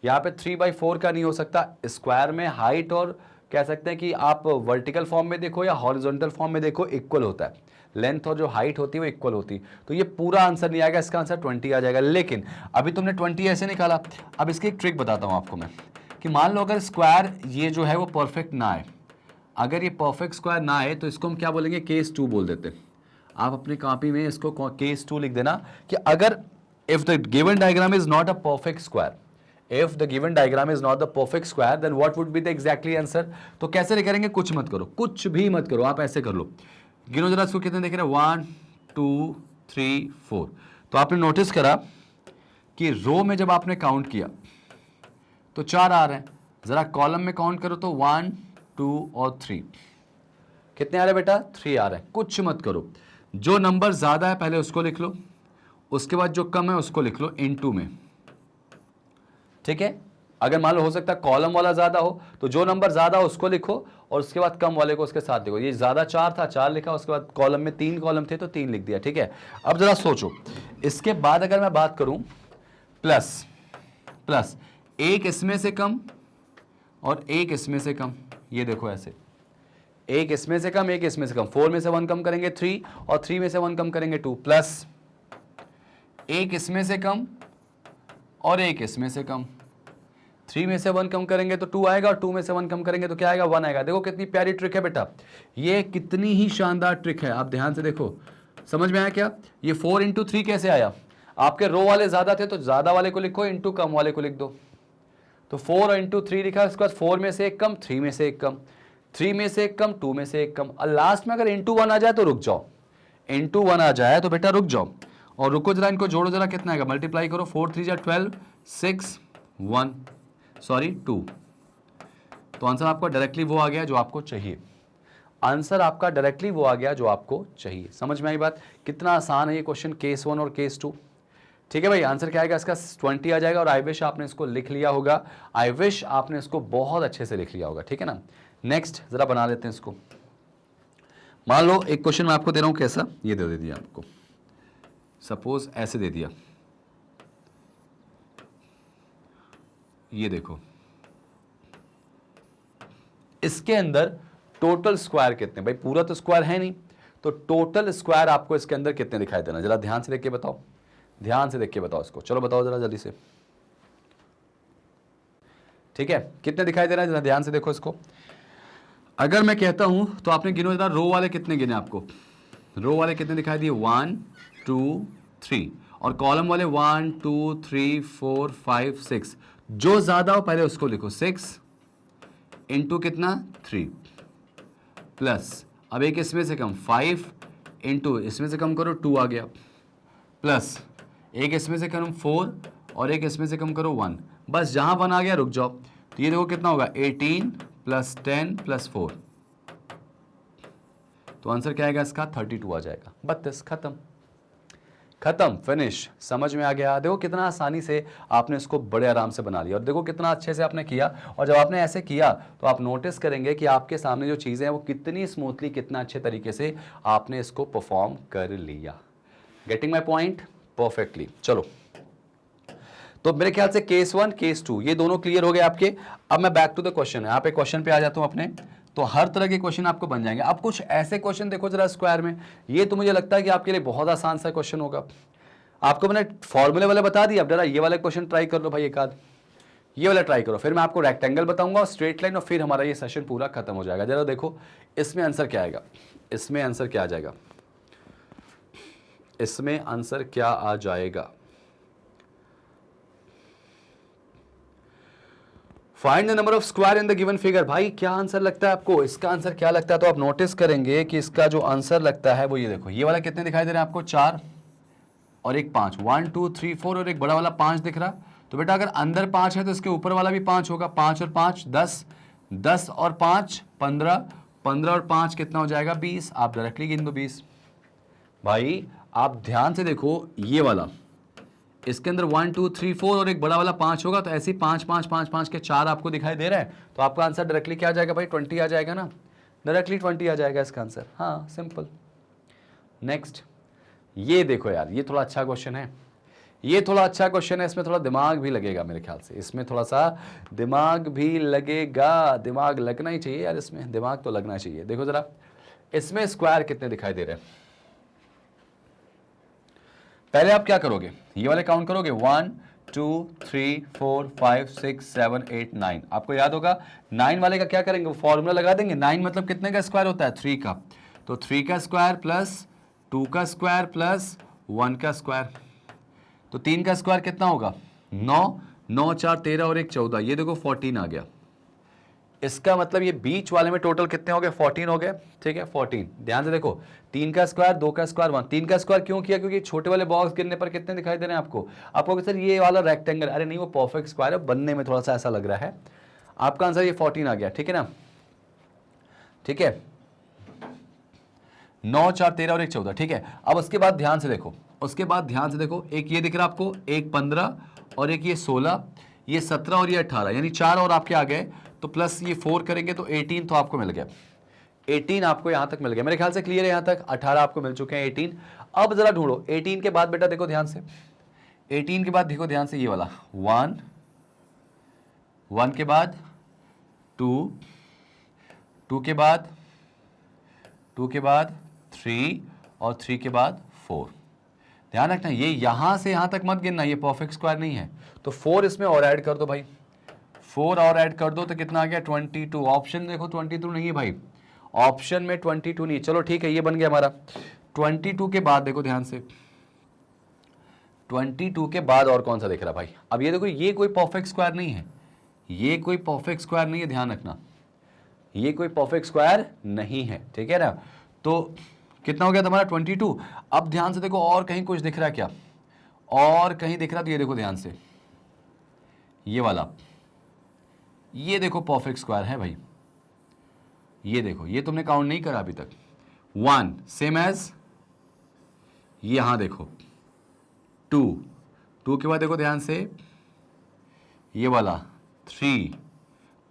यहाँ पे 3/4 का नहीं हो सकता। स्क्वायर में हाइट और कह सकते हैं कि आप वर्टिकल फॉर्म में देखो या हॉरिजॉन्टल फॉर्म में देखो, इक्वल होता है। लेंथ और जो हाइट होती है वो इक्वल होती, तो ये पूरा आंसर नहीं आएगा, इसका आंसर 20 आ जाएगा। लेकिन अभी तुमने 20 ऐसे निकाला। अब इसकी एक ट्रिक बताता हूँ आपको मैं, कि मान लो अगर स्क्वायर ये जो है वो परफेक्ट ना आए, अगर ये परफेक्ट स्क्वायर ना आए तो इसको हम क्या बोलेंगे, केस 2 बोल देते हैं। आप अपनी कॉपी में इसको केस 2 लिख देना, कि अगर if the given diagram is not a perfect square, if the given diagram is not the perfect square, then what would be the exactly answer? तो कैसे करेंगे, कुछ मत करो, कुछ भी मत करो, आप ऐसे कर लो। गिनो जरा इसको, कितने देख रहे हैं 1 2 3 4। तो आपने नोटिस करा कि रो में जब आपने काउंट किया तो 4 आ रहे हैं, जरा कॉलम में काउंट करो तो 1 2 और 3, कितने आ रहे हैं बेटा 3 आ रहे हैं। कुछ मत करो, जो नंबर ज्यादा है पहले उसको लिख लो, उसके बाद जो कम है उसको लिख लो इनटू में, ठीक है। अगर मान लो हो सकता है कॉलम वाला ज्यादा हो तो जो नंबर ज्यादा हो उसको लिखो, और उसके बाद कम वाले को उसके साथ लिखो। ये ज्यादा 4 था, 4 लिखा, उसके बाद कॉलम में 3 कॉलम थे तो 3 लिख दिया, ठीक है। अब जरा सोचो, इसके बाद अगर मैं बात करूं प्लस, प्लस एक इसमें से कम और एक इसमें से कम, ये देखो ऐसे, एक इसमें से कम एक इसमें से कम, 4 में से 1 कम करेंगे 3, और 3 में से 1 कम करेंगे 2, प्लस एक इसमें से कम और एक इसमें से कम, 3 में से 1 कम करेंगे तो 2 आएगा, और 2 में से 1 कम करेंगे तो क्या आएगा 1 आएगा। देखो कितनी प्यारी ट्रिक है बेटा, ये कितनी ही शानदार ट्रिक है। आप ध्यान से देखो, समझ में आया क्या? ये 4 × 3 कैसे आया? आपके रो वाले ज्यादा थे तो ज्यादा वाले को लिखो, इंटू कम वाले को लिख दो। तो 4 × 3 लिखा, उसके बाद 4 में से 1 कम, 3 में से 1 कम, 3 में से 1 कम, 2 में से 1 कम, और लास्ट में अगर इंटू 1 आ जाए तो रुक जाओ, इंटू 1 आ जाए तो बेटा रुक जाओ, और रुको जरा, इनको जोड़ो जरा, कितना आएगा, मल्टीप्लाई करो, 4 3 = 12, 6 1 सॉरी 2। तो आंसर आपका डायरेक्टली वो आ गया जो आपको चाहिए, आंसर आपका डायरेक्टली वो आ गया जो आपको चाहिए। समझ में आई बात? कितना आसान है ये क्वेश्चन, केस 1 और केस 2, ठीक है भाई। आंसर क्या आएगा इसका 20 आ जाएगा, और आई विश आपने इसको लिख लिया होगा, आई विश आपने इसको बहुत अच्छे से लिख लिया होगा, ठीक है ना। नेक्स्ट जरा बना लेते हैं इसको। मान लो एक क्वेश्चन मैं आपको दे रहा हूं, कैसा, ये दे दिया आपको, सपोज ऐसे दे दिया, ये देखो, इसके अंदर टोटल स्क्वायर कितने, भाई पूरा तो स्क्वायर है नहीं, तो टोटल स्क्वायर आपको इसके अंदर कितने दिखाई देना, जरा ध्यान से देख के बताओ, ध्यान से देख के बताओ इसको, चलो बताओ जरा जल्दी से, ठीक है, कितने दिखाई दे रहा है, जरा ध्यान से देखो इसको। अगर मैं कहता हूं तो आपने गिनो जरा, रो वाले कितने गिने आपको, रो वाले कितने दिखाई दिए 1 2 3, और कॉलम वाले 1 2 3 4 5 6, जो ज्यादा हो पहले उसको लिखो, 6 इंटू कितना 3, प्लस अब एक इसमें से कम 5 इंटू इसमें से कम करो 2 आ गया, प्लस एक इसमें से कम 4 और एक इसमें से कम करो 1, बस जहां 1 आ गया रुक जाओ। तो ये देखो कितना होगा 18 + 10 + 4, तो आंसर क्या आएगा इसका 32 आ जाएगा, 32, खत्म। खत्म, फिनिश। समझ में आ गया? देखो कितना आसानी से आपने इसको बड़े आराम से बना लिया और देखो कितना अच्छे से आपने किया। और जब आपने ऐसे किया तो आप नोटिस करेंगे कि आपके सामने जो चीज़ें हैं वो कितनी स्मूथली, कितना अच्छे तरीके से आपने इसको परफॉर्म कर लिया। Getting my point? परफेक्टली। चलो, तो मेरे ख्याल से केस 1 केस 2 ये दोनों क्लियर हो गए आपके। अब मैं बैक टू द क्वेश्चन है, यहाँ पे क्वेश्चन पे आ जाता हूँ अपने। तो हर तरह के क्वेश्चन आपको बन जाएंगे। अब कुछ ऐसे क्वेश्चन देखो जरा स्क्वायर में, ये तो मुझे लगता है कि आपके लिए बहुत आसान सा क्वेश्चन होगा। आपको मैंने फॉर्मूले वाले बता दिया, अब जरा ये वाला क्वेश्चन ट्राई कर लो भाई, एक आध ये वाला ट्राई करो, फिर मैं आपको रेक्टेंगल बताऊंगा और स्ट्रेट लाइन, और फिर हमारा ये सेशन पूरा खत्म हो जाएगा। जरा देखो इसमें आंसर क्या आएगा, इसमें आंसर क्या आ जाएगा, इसमें आंसर क्या आ जाएगा। Find the number of square in the given figure. भाई क्या आंसर लगता है आपको, इसका आंसर क्या लगता है? तो आप नोटिस करेंगे कि इसका जो आंसर लगता है वो ये देखो, ये वाला कितने दिखाई दे रहे हैं आपको, 4 और एक 5, 1 2 3 4 और एक बड़ा वाला 5 दिख रहा। तो बेटा अगर अंदर 5 है तो इसके ऊपर वाला भी 5 होगा। 5 और 5 10, 10 और 5 15, 15 और 5 कितना हो जाएगा, 20। आप डायरेक्टली गिन दो 20। भाई आप ध्यान से देखो, ये वाला इसके अंदर 1 2 3 4 और एक बड़ा वाला 5 होगा, तो ऐसे 5 5 5 5 के 4 आपको दिखाई दे रहा है। तो आपका आंसर डायरेक्टली क्या आ जाएगा भाई, 20 आ जाएगा ना, डायरेक्टली 20 आ जाएगा इसका आंसर। हाँ सिंपल। नेक्स्ट, ये देखो यार, ये थोड़ा अच्छा क्वेश्चन है, ये थोड़ा अच्छा क्वेश्चन है, इसमें थोड़ा दिमाग भी लगेगा मेरे ख्याल से, इसमें थोड़ा सा दिमाग भी लगेगा। दिमाग लगना ही चाहिए यार, इसमें दिमाग तो लगना चाहिए। देखो जरा इसमें स्क्वायर कितने दिखाई दे रहे हैं। पहले आप क्या करोगे, ये वाले काउंट करोगे, 1 2 3 4 5 6 7 8 9। आपको याद होगा 9 वाले का क्या करेंगे, फॉर्मूला लगा देंगे। 9 मतलब कितने का स्क्वायर होता है, 3 का। तो 3 का स्क्वायर प्लस 2 का स्क्वायर प्लस 1 का स्क्वायर। तो 3 का स्क्वायर कितना होगा, 9, 9 4 13 और एक 14, ये देखो 14 आ गया। इसका मतलब ये बीच वाले में टोटल कितने हो गए, 14 हो गए। ठीक है 14। ध्यान से देखो, 3 का स्क्वायर, 2 का स्क्वायर 1। 3 का स्क्वायर क्यों किया, क्योंकि छोटे वाले बॉक्स गिनने पर कितने दिखाई दे रहे हैं आपको। आपको सर ये वाला रेक्टेंगल, अरे नहीं वो परफेक्ट स्क्वायर है, बनने में थोड़ा सा ऐसा लग रहा है। आपका आंसर ये 14 आ गया। ठीक है ना, ठीक है, 9 4 13 और एक 14। ठीक है, अब उसके बाद ध्यान से देखो, उसके बाद ध्यान से देखो, एक ये दिख रहा आपको, एक 15 और एक ये 16, ये 17 और ये 18, यानी 4 और आपके आ गए। तो प्लस ये 4 करेंगे तो 18 तो आपको मिल गया। 18 आपको यहां तक मिल गया, मेरे ख्याल से क्लियर है यहां तक। 18 आपको मिल चुके हैं, 18। अब जरा ढूंढो 18 के बाद, बेटा देखो ध्यान से, 18 के बाद देखो ध्यान से, ये वाला 1, 1 के बाद 2, 2 के बाद 2 के बाद 3 और 3 के बाद 4। ध्यान रखना ये यहां से यहां तक मत गिनना, ये परफेक्ट स्क्वायर नहीं है। तो 4 इसमें और ऐड कर दो भाई, 4 और ऐड कर दो तो कितना आ गया, 22। ऑप्शन देखो 22 नहीं है भाई, ऑप्शन में 22 नहीं। चलो ठीक है, ये बन गया हमारा। 22 के बाद देखो ध्यान से, 22 के बाद और कौन सा दिख रहा भाई। अब ये देखो, ये कोई परफेक्ट स्क्वायर नहीं है, ये कोई परफेक्ट स्क्वायर नहीं है, ध्यान रखना ये कोई परफेक्ट स्क्वायर नहीं है। ठीक है ना, तो कितना हो गया तुम्हारा, 22। अब ध्यान से देखो और कहीं कुछ दिख रहा है क्या, और कहीं दिख रहा, तो ये देखो ध्यान से, ये वाला, ये देखो परफेक्ट स्क्वायर है भाई। ये देखो, ये तुमने काउंट नहीं करा अभी तक। 1 सेम एज, यहां देखो 2, 2 के बाद देखो ध्यान से, ये वाला 3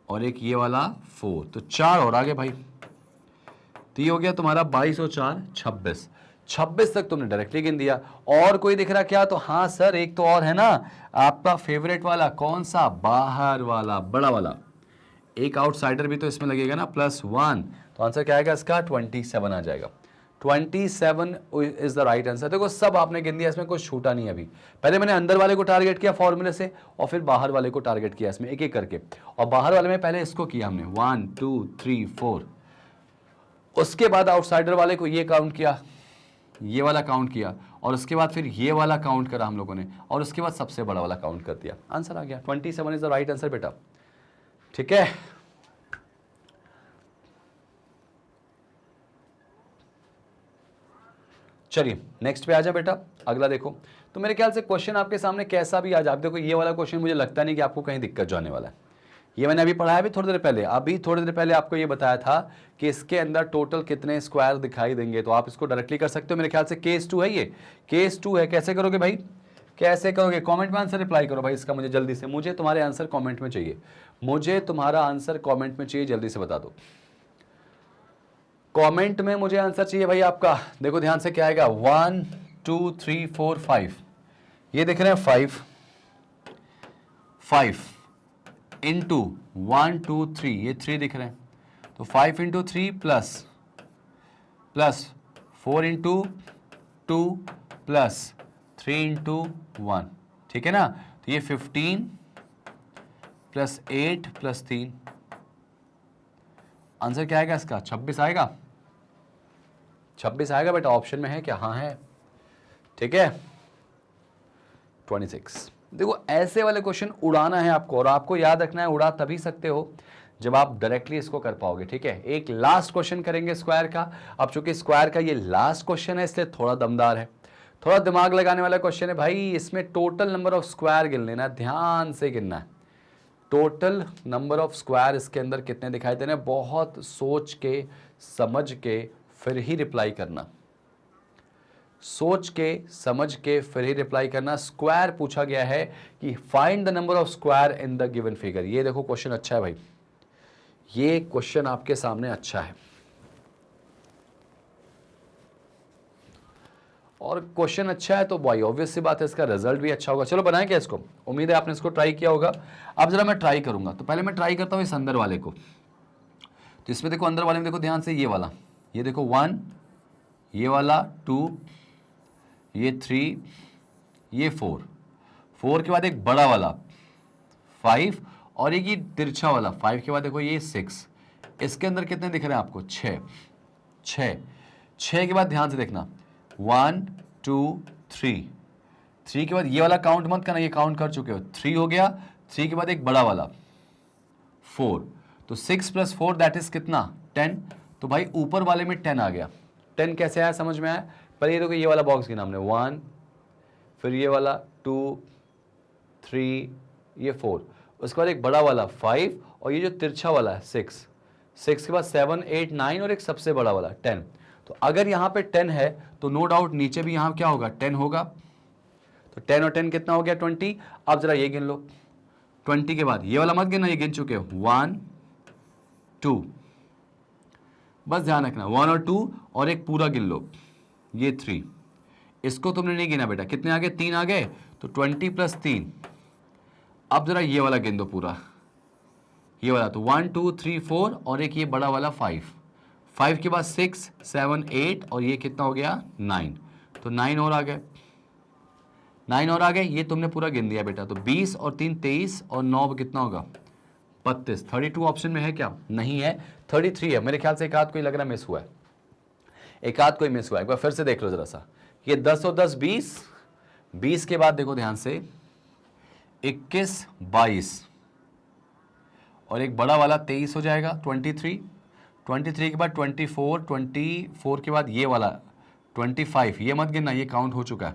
और एक ये वाला 4, तो 4 और आगे भाई। तो ये हो गया तुम्हारा 22 और 4 26। 26 तक तुमने डायरेक्टली गिन दिया। और कोई दिख रहा क्या, तो हाँ सर एक तो और है ना आपका फेवरेट वाला, कौन सा, बाहर वाला बड़ा वाला, एक आउटसाइडर भी तो इसमें लगेगा ना, +1। तो आंसर क्या आएगा इसका, 27 आ जाएगा। 27 इज द राइट आंसर। देखो सब आपने गिन दिया, इसमें कुछ छूटा नहीं अभी। पहले मैंने अंदर वाले को टारगेट किया फॉर्मूले से, और फिर बाहर वाले को टारगेट किया इसमें एक एक करके। और बाहर वाले में पहले इसको किया हमने 1 2 3 4, उसके बाद आउटसाइडर वाले को ये काउंट किया, ये वाला काउंट किया, और उसके बाद फिर ये वाला काउंट करा हम लोगों ने, और उसके बाद सबसे बड़ा वाला काउंट कर दिया। आंसर आ गया 27 इज द राइट आंसर बेटा। ठीक है, चलिए नेक्स्ट पे आ जाए बेटा, अगला देखो। तो मेरे ख्याल से क्वेश्चन आपके सामने कैसा भी आ जाए, आप देखो ये वाला क्वेश्चन मुझे लगता नहीं कि आपको कहीं दिक्कत जाने वाला है। ये मैंने अभी पढ़ाया भी थोड़ी देर पहले, अभी थोड़ी देर पहले आपको ये बताया था कि इसके अंदर टोटल कितने स्क्वायर दिखाई देंगे, तो आप इसको डायरेक्टली कर सकते हो। मेरे ख्याल से केस 2 है, ये केस 2 है। कैसे करोगे भाई, कैसे करोगे? कमेंट में आंसर रिप्लाई करो भाई इसका, मुझे जल्दी से, मुझे तुम्हारे आंसर कमेंट में चाहिए, मुझे तुम्हारा आंसर कमेंट में चाहिए, जल्दी से बता दो कमेंट में, मुझे आंसर चाहिए भाई आपका। देखो ध्यान से क्या आएगा, 1 2 3 4 5, ये देख रहे हैं 5 इंटू 1 2 3, ये 3 दिख रहे हैं, तो 5 into 3 plus 4 into 2 plus 3 into 1, ठीक है ना। तो ये 15 प्लस 8 प्लस 3, आंसर क्या आएगा इसका? 26 आएगा, 26 आएगा बेटा, ऑप्शन में है क्या? हाँ है, ठीक है। 26। देखो ऐसे वाले क्वेश्चन उड़ाना है आपको, और आपको याद रखना है उड़ा तभी सकते हो जब आप डायरेक्टली इसको कर पाओगे, ठीक है। एक लास्ट क्वेश्चन करेंगे स्क्वायर का। अब चूंकि स्क्वायर का ये लास्ट क्वेश्चन है इसलिए थोड़ा दमदार है, थोड़ा दिमाग लगाने वाला क्वेश्चन है भाई। इसमें टोटल नंबर ऑफ स्क्वायर गिन लेना, ध्यान से गिनना है। टोटल नंबर ऑफ स्क्वायर इसके अंदर कितने दिखाई दे रहे हैं, बहुत सोच के समझ के फिर ही रिप्लाई करना, सोच के समझ के फिर ही रिप्लाई करना। स्क्वायर पूछा गया है कि find the number of square in the given figure. ये देखो क्वेश्चन अच्छा है भाई, ये क्वेश्चन आपके सामने अच्छा है, और क्वेश्चन अच्छा है तो भाई ऑब्वियस सी बात है इसका रिजल्ट भी अच्छा होगा। चलो बनाएं क्या इसको, उम्मीद है आपने इसको ट्राई किया होगा। अब जरा मैं ट्राई करूंगा, तो पहले मैं ट्राई करता हूं इस अंदर वाले को। तो इसमें देखो अंदर वाले में देखो ध्यान से, ये वाला, ये देखो 1, ये वाला 2, ये 3, ये 4 के बाद एक बड़ा वाला 5, और एक ये तिरछा वाला 5 के बाद देखो ये 6। इसके अंदर कितने दिख रहे हैं आपको? 6 के बाद ध्यान से देखना, 1 2 3 के बाद ये वाला काउंट मत करना, ये काउंट कर चुके हो, 3 हो गया। 3 के बाद एक बड़ा वाला 4, तो 6 प्लस 4 दैट इज कितना? 10। तो भाई ऊपर वाले में 10 आ गया। 10 कैसे आया समझ में आया? पर ये देखो ये वाला बॉक्स गिना हमने, 1, फिर ये वाला 2 3, ये 4, उसके बाद एक बड़ा वाला 5, और ये जो तिरछा वाला है 6 के बाद 7 8 9, और एक सबसे बड़ा वाला 10। तो अगर यहाँ पे 10 है तो नो डाउट नीचे भी यहाँ क्या होगा? 10 होगा। तो 10 और 10 कितना हो गया? 20। अब जरा ये गिन लो, 20 के बाद ये वाला मत गिनना, ये गिन चुके हो, 1 2, बस ध्यान रखना 1 और 2, और एक पूरा गिन लो, ये 3। इसको तुमने नहीं गिना बेटा, कितने आ गए? 3 आ गए, तो 20 प्लस 3। अब जरा ये वाला गिन दो पूरा, ये वाला, तो 1 2 3 4, और एक ये बड़ा वाला 5 के बाद 6 7 8, और ये कितना हो गया? 9। तो 9 और आ गए, 9 और आ गए, ये तुमने पूरा गिन दिया बेटा। तो 20 और 3 23, और 9 कितना होगा? 32। 32 ऑप्शन में है क्या? नहीं है, 33 है। मेरे ख्याल से एक आध कोई लग रहा मिस हुआ है, एक आध कोई मिस हुआ है, एक बार फिर से देख लो जरा सा। ये 10 और 10 20, 20 के बाद देखो ध्यान से 21 22, और एक बड़ा वाला 23 हो जाएगा, 23 के बाद 24 के बाद ये वाला 25, ये मत गिनना, ये काउंट हो चुका है,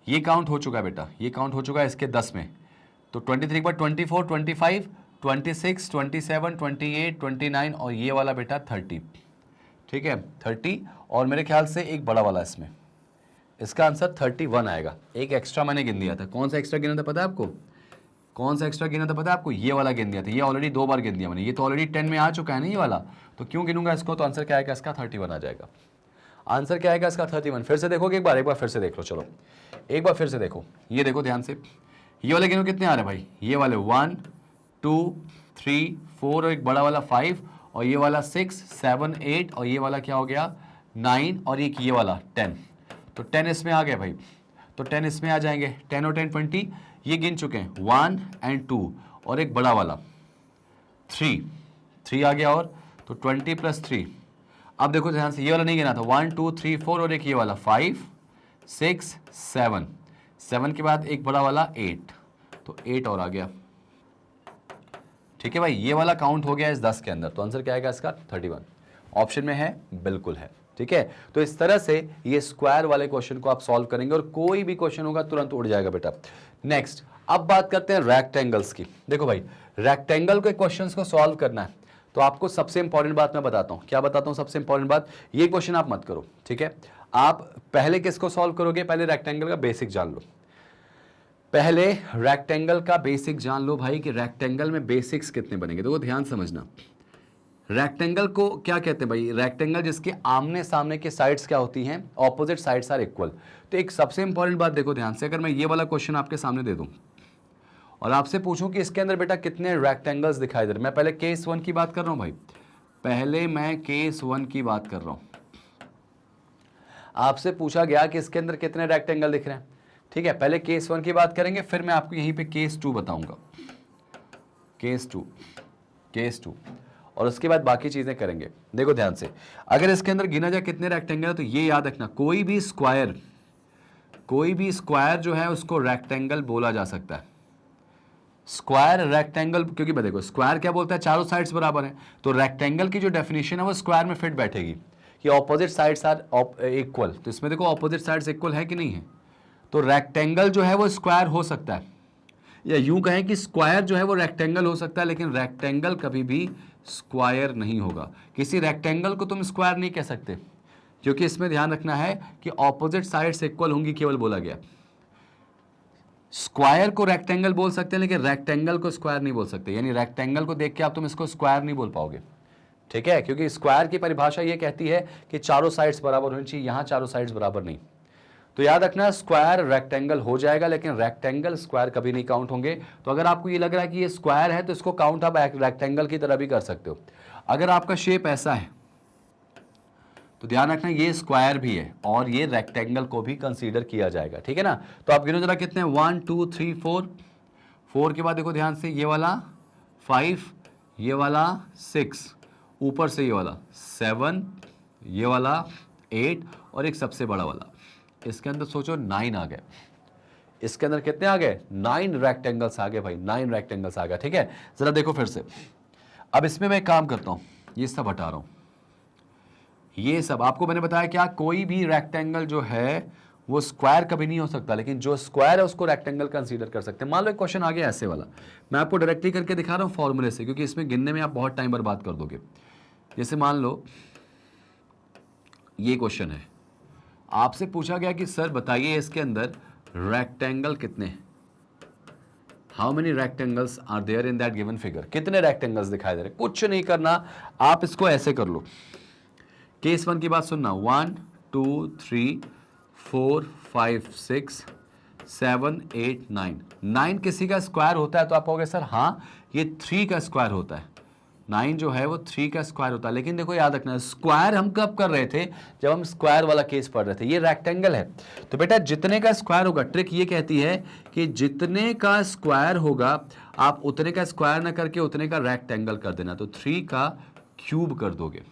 ये काउंट हो चुका है बेटा, ये काउंट हो चुका है इसके 10 में। तो 23 के बाद 24 25 26 27 28 29, और ये वाला बेटा 30, ठीक है 30, और मेरे ख्याल से एक बड़ा वाला इसमें, इसका आंसर 31 आएगा। एक एक्स्ट्रा मैंने गिन दिया था, कौन सा एक्स्ट्रा गिना था पता है आपको? कौन सा एक्स्ट्रा गिना था पता है आपको? ये वाला गिन दिया था, ये ऑलरेडी 2 बार गिन दिया मैंने, ये तो ऑलरेडी 10 में आ चुका है ना ये वाला, तो क्यों गिनूंगा इसको? तो आंसर क्या आएगा इसका? 31 आ जाएगा। आंसर क्या आएगा इसका? 31। फिर से देखोगे एक बार फिर से देख लो, चलो एक बार फिर से देखो, ये देखो ध्यान से, ये वाले गिनो कितने आ रहे हैं भाई? ये वाले 1 2 3 4, और एक बड़ा वाला 5, और ये वाला 6 7 8, और ये वाला क्या हो गया? 9, और एक ये वाला 10। तो 10 इसमें आ गए भाई, तो 10 इसमें आ जाएंगे, 10 और 10 20, ये गिन चुके हैं 1 और 2, और एक बड़ा वाला 3 आ गया, और तो 20 प्लस 3। अब देखो ध्यान से, ये वाला नहीं गिना था, 1 2 3 4, और एक ये वाला 5 6 7 के बाद एक बड़ा वाला 8, तो 8 और आ गया, ठीक है भाई। ये वाला काउंट हो गया इस 10 के अंदर, तो आंसर क्या आएगा इसका? 31 ऑप्शन में है, बिल्कुल है, ठीक है। तो इस तरह से ये स्क्वायर वाले क्वेश्चन को आप सॉल्व करेंगे, और कोई भी क्वेश्चन होगा तुरंत उड़ जाएगा बेटा। नेक्स्ट, अब बात करते हैं रेक्टेंगल्स की। देखो भाई, रेक्टेंगल के क्वेश्चंस को सॉल्व करना है तो आपको सबसे इंपॉर्टेंट बात मैं बताता हूं। क्या बताता हूं सबसे इंपॉर्टेंट बात? ये क्वेश्चन आप मत करो, ठीक है। आप पहले किसको सॉल्व करोगे? पहले रेक्टेंगल का बेसिक जान लो। पहले रेक्टेंगल का बेसिक जान लो भाई कि रेक्टेंगल में बेसिक्स कितने बनेंगे। तो वो ध्यान समझना, रेक्टेंगल को क्या कहते हैं भाई? रेक्टेंगल जिसके आमने सामने के साइड्स क्या होती हैं? Opposite sides are equal. तो एक सबसे इंपॉर्टेंट बात देखो ध्यान से, अगर मैं ये वाला क्वेश्चन आपके सामने दे दूं और आपसे पूछूं कि इसके अंदर बेटा कितने रेक्टेंगल्स दिखाई दे रहे हैं। मैं पहले केस 1 की बात कर रहा हूं भाई, पहले मैं केस 1 की बात कर रहा हूं। आपसे पूछा गया कि इसके अंदर कितने रेक्टेंगल दिख रहे हैं, ठीक है। पहले केस 1 की बात करेंगे, फिर मैं आपको यहीं पे केस 2 बताऊंगा, केस 2 और उसके बाद बाकी चीजें करेंगे। देखो ध्यान से, अगर इसके अंदर गिना जाए कितने रेक्टेंगल है तो ये याद रखना, कोई भी स्क्वायर जो है उसको रेक्टेंगल बोला जा सकता है। स्क्वायर रेक्टेंगल, क्योंकि देखो स्क्वायर क्या बोलता है? चारों साइड्स बराबर हैं। तो रेक्टेंगल की जो डेफिनेशन है वो स्क्वायर में फिट बैठेगी कि ऑपोजिट साइड्स आर इक्वल। तो इसमें देखो ऑपोजिट साइड्स इक्वल है कि नहीं है। तो रेक्टेंगल जो है वो स्क्वायर हो सकता है, या यूं कहें कि स्क्वायर जो है वो रेक्टेंगल हो सकता है, लेकिन रेक्टेंगल कभी भी स्क्वायर नहीं होगा। किसी रेक्टेंगल को तुम स्क्वायर नहीं कह सकते, क्योंकि इसमें ध्यान रखना है कि ऑपोजिट साइड्स इक्वल होंगी, केवल बोला गया। स्क्वायर को रेक्टेंगल बोल सकते हैं लेकिन रेक्टेंगल को स्क्वायर नहीं बोल सकते, यानी रेक्टेंगल को देख के आप तुम इसको स्क्वायर नहीं बोल पाओगे, ठीक है। क्योंकि स्क्वायर की परिभाषा ये कहती है कि चारों साइड्स बराबर होनी चाहिए, यहां चारों साइड्स बराबर नहीं। तो याद रखना, स्क्वायर रेक्टेंगल हो जाएगा लेकिन रेक्टेंगल स्क्वायर कभी नहीं काउंट होंगे। तो अगर आपको ये लग रहा है कि ये स्क्वायर है तो इसको काउंट आप रेक्टेंगल की तरह भी कर सकते हो। अगर आपका शेप ऐसा है तो ध्यान रखना ये स्क्वायर भी है और ये रेक्टेंगल को भी कंसीडर किया जाएगा, ठीक है ना। तो आप गिनो जरा कितने, 1 2 3 4 के बाद देखो ध्यान से, ये वाला 5, ये वाला 6, ऊपर से ये वाला 7, ये वाला 8 और एक सबसे बड़ा वाला। इसके अंदर सोचो 9 आ गए। इसके अंदर कितने आ गए? 9 रेक्टेंगल्स आ गए भाई, 9 रेक्टेंगल्स आ गए, ठीक है। जरा देखो फिर से, अब इसमें मैं काम करता हूं, ये सब हटा रहा हूं। ये सब आपको मैंने बताया क्या, कोई भी रेक्टेंगल जो है वो स्क्वायर कभी नहीं हो सकता, लेकिन जो स्क्वायर है उसको रेक्टेंगल कंसीडर कर सकते हैं। मान लो एक क्वेश्चन आ गया ऐसे वाला, मैं आपको डायरेक्टली करके दिखा रहा हूं फॉर्मूले से, क्योंकि इसमें गिनने में आप बहुत टाइम बर्बाद कर दोगे। जैसे मान लो ये क्वेश्चन है, आपसे पूछा गया कि सर बताइए इसके अंदर रेक्टेंगल कितने हैं, how many rectangles are there in that given figure. कितने रेक्टेंगल्स दिखाई दे रहे? कुछ नहीं करना, आप इसको ऐसे कर लो। केस 1 की बात सुनना, 1 2 3 4 5 6 7 8 9। 9 किसी का स्क्वायर होता है तो आप कहोगे सर हाँ ये 3 का स्क्वायर होता है। 9 जो है वो 3 का स्क्वायर होता है, लेकिन देखो याद रखना, स्क्वायर हम कब कर रहे थे? जब हम स्क्वायर वाला केस पढ़ रहे थे। ये रेक्टेंगल है तो बेटा जितने का स्क्वायर होगा, ट्रिक ये कहती है कि जितने का स्क्वायर होगा आप उतने का स्क्वायर ना करके उतने का रेक्टेंगल कर देना। तो 3 का क्यूब कर दोगे,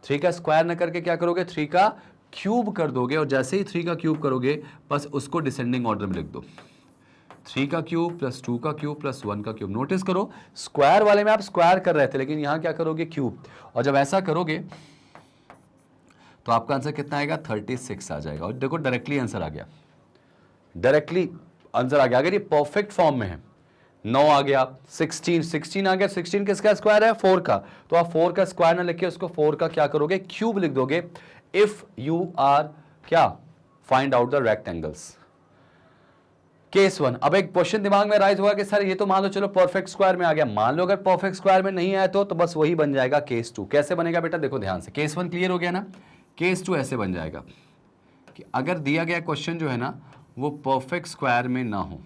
3 का स्क्वायर ना करके क्या करोगे? 3 का क्यूब कर दोगे। और जैसे ही 3 का क्यूब करोगे बस उसको डिसेंडिंग ऑर्डर में लिख दो, 3 का क्यूब प्लस 2 का क्यूब प्लस 1 का क्यूब। नोटिस करो स्क्वायर वाले में आप स्क्वायर कर रहे थे, लेकिन यहां क्या करोगे? क्यूब। और जब ऐसा करोगे तो आपका आंसर कितना आएगा? 36 आ जाएगा। और देखो डायरेक्टली आंसर आ गया, डायरेक्टली आंसर आ गया। अगर ये परफेक्ट फॉर्म में है, 9 आ गया, 16 आ गया। 16 किसका स्क्वायर है? 4 का। तो आप 4 का स्क्वायर ना लिख के उसको 4 का क्या करोगे? क्यूब लिख दोगे। इफ यू आर क्या, find out the rectangles. Case 1। अब एक क्वेश्चन दिमाग में राइज हुआ कि सर ये तो मान लो चलो परफेक्ट स्क्वायर में आ गया। मान लो अगर परफेक्ट स्क्वायर में नहीं आया तो बस वही बन जाएगा केस 2। कैसे बनेगा बेटा? देखो ध्यान से, केस 1 क्लियर हो गया ना। केस 2 ऐसे बन जाएगा कि अगर दिया गया क्वेश्चन जो है ना वो परफेक्ट स्क्वायर में ना हो,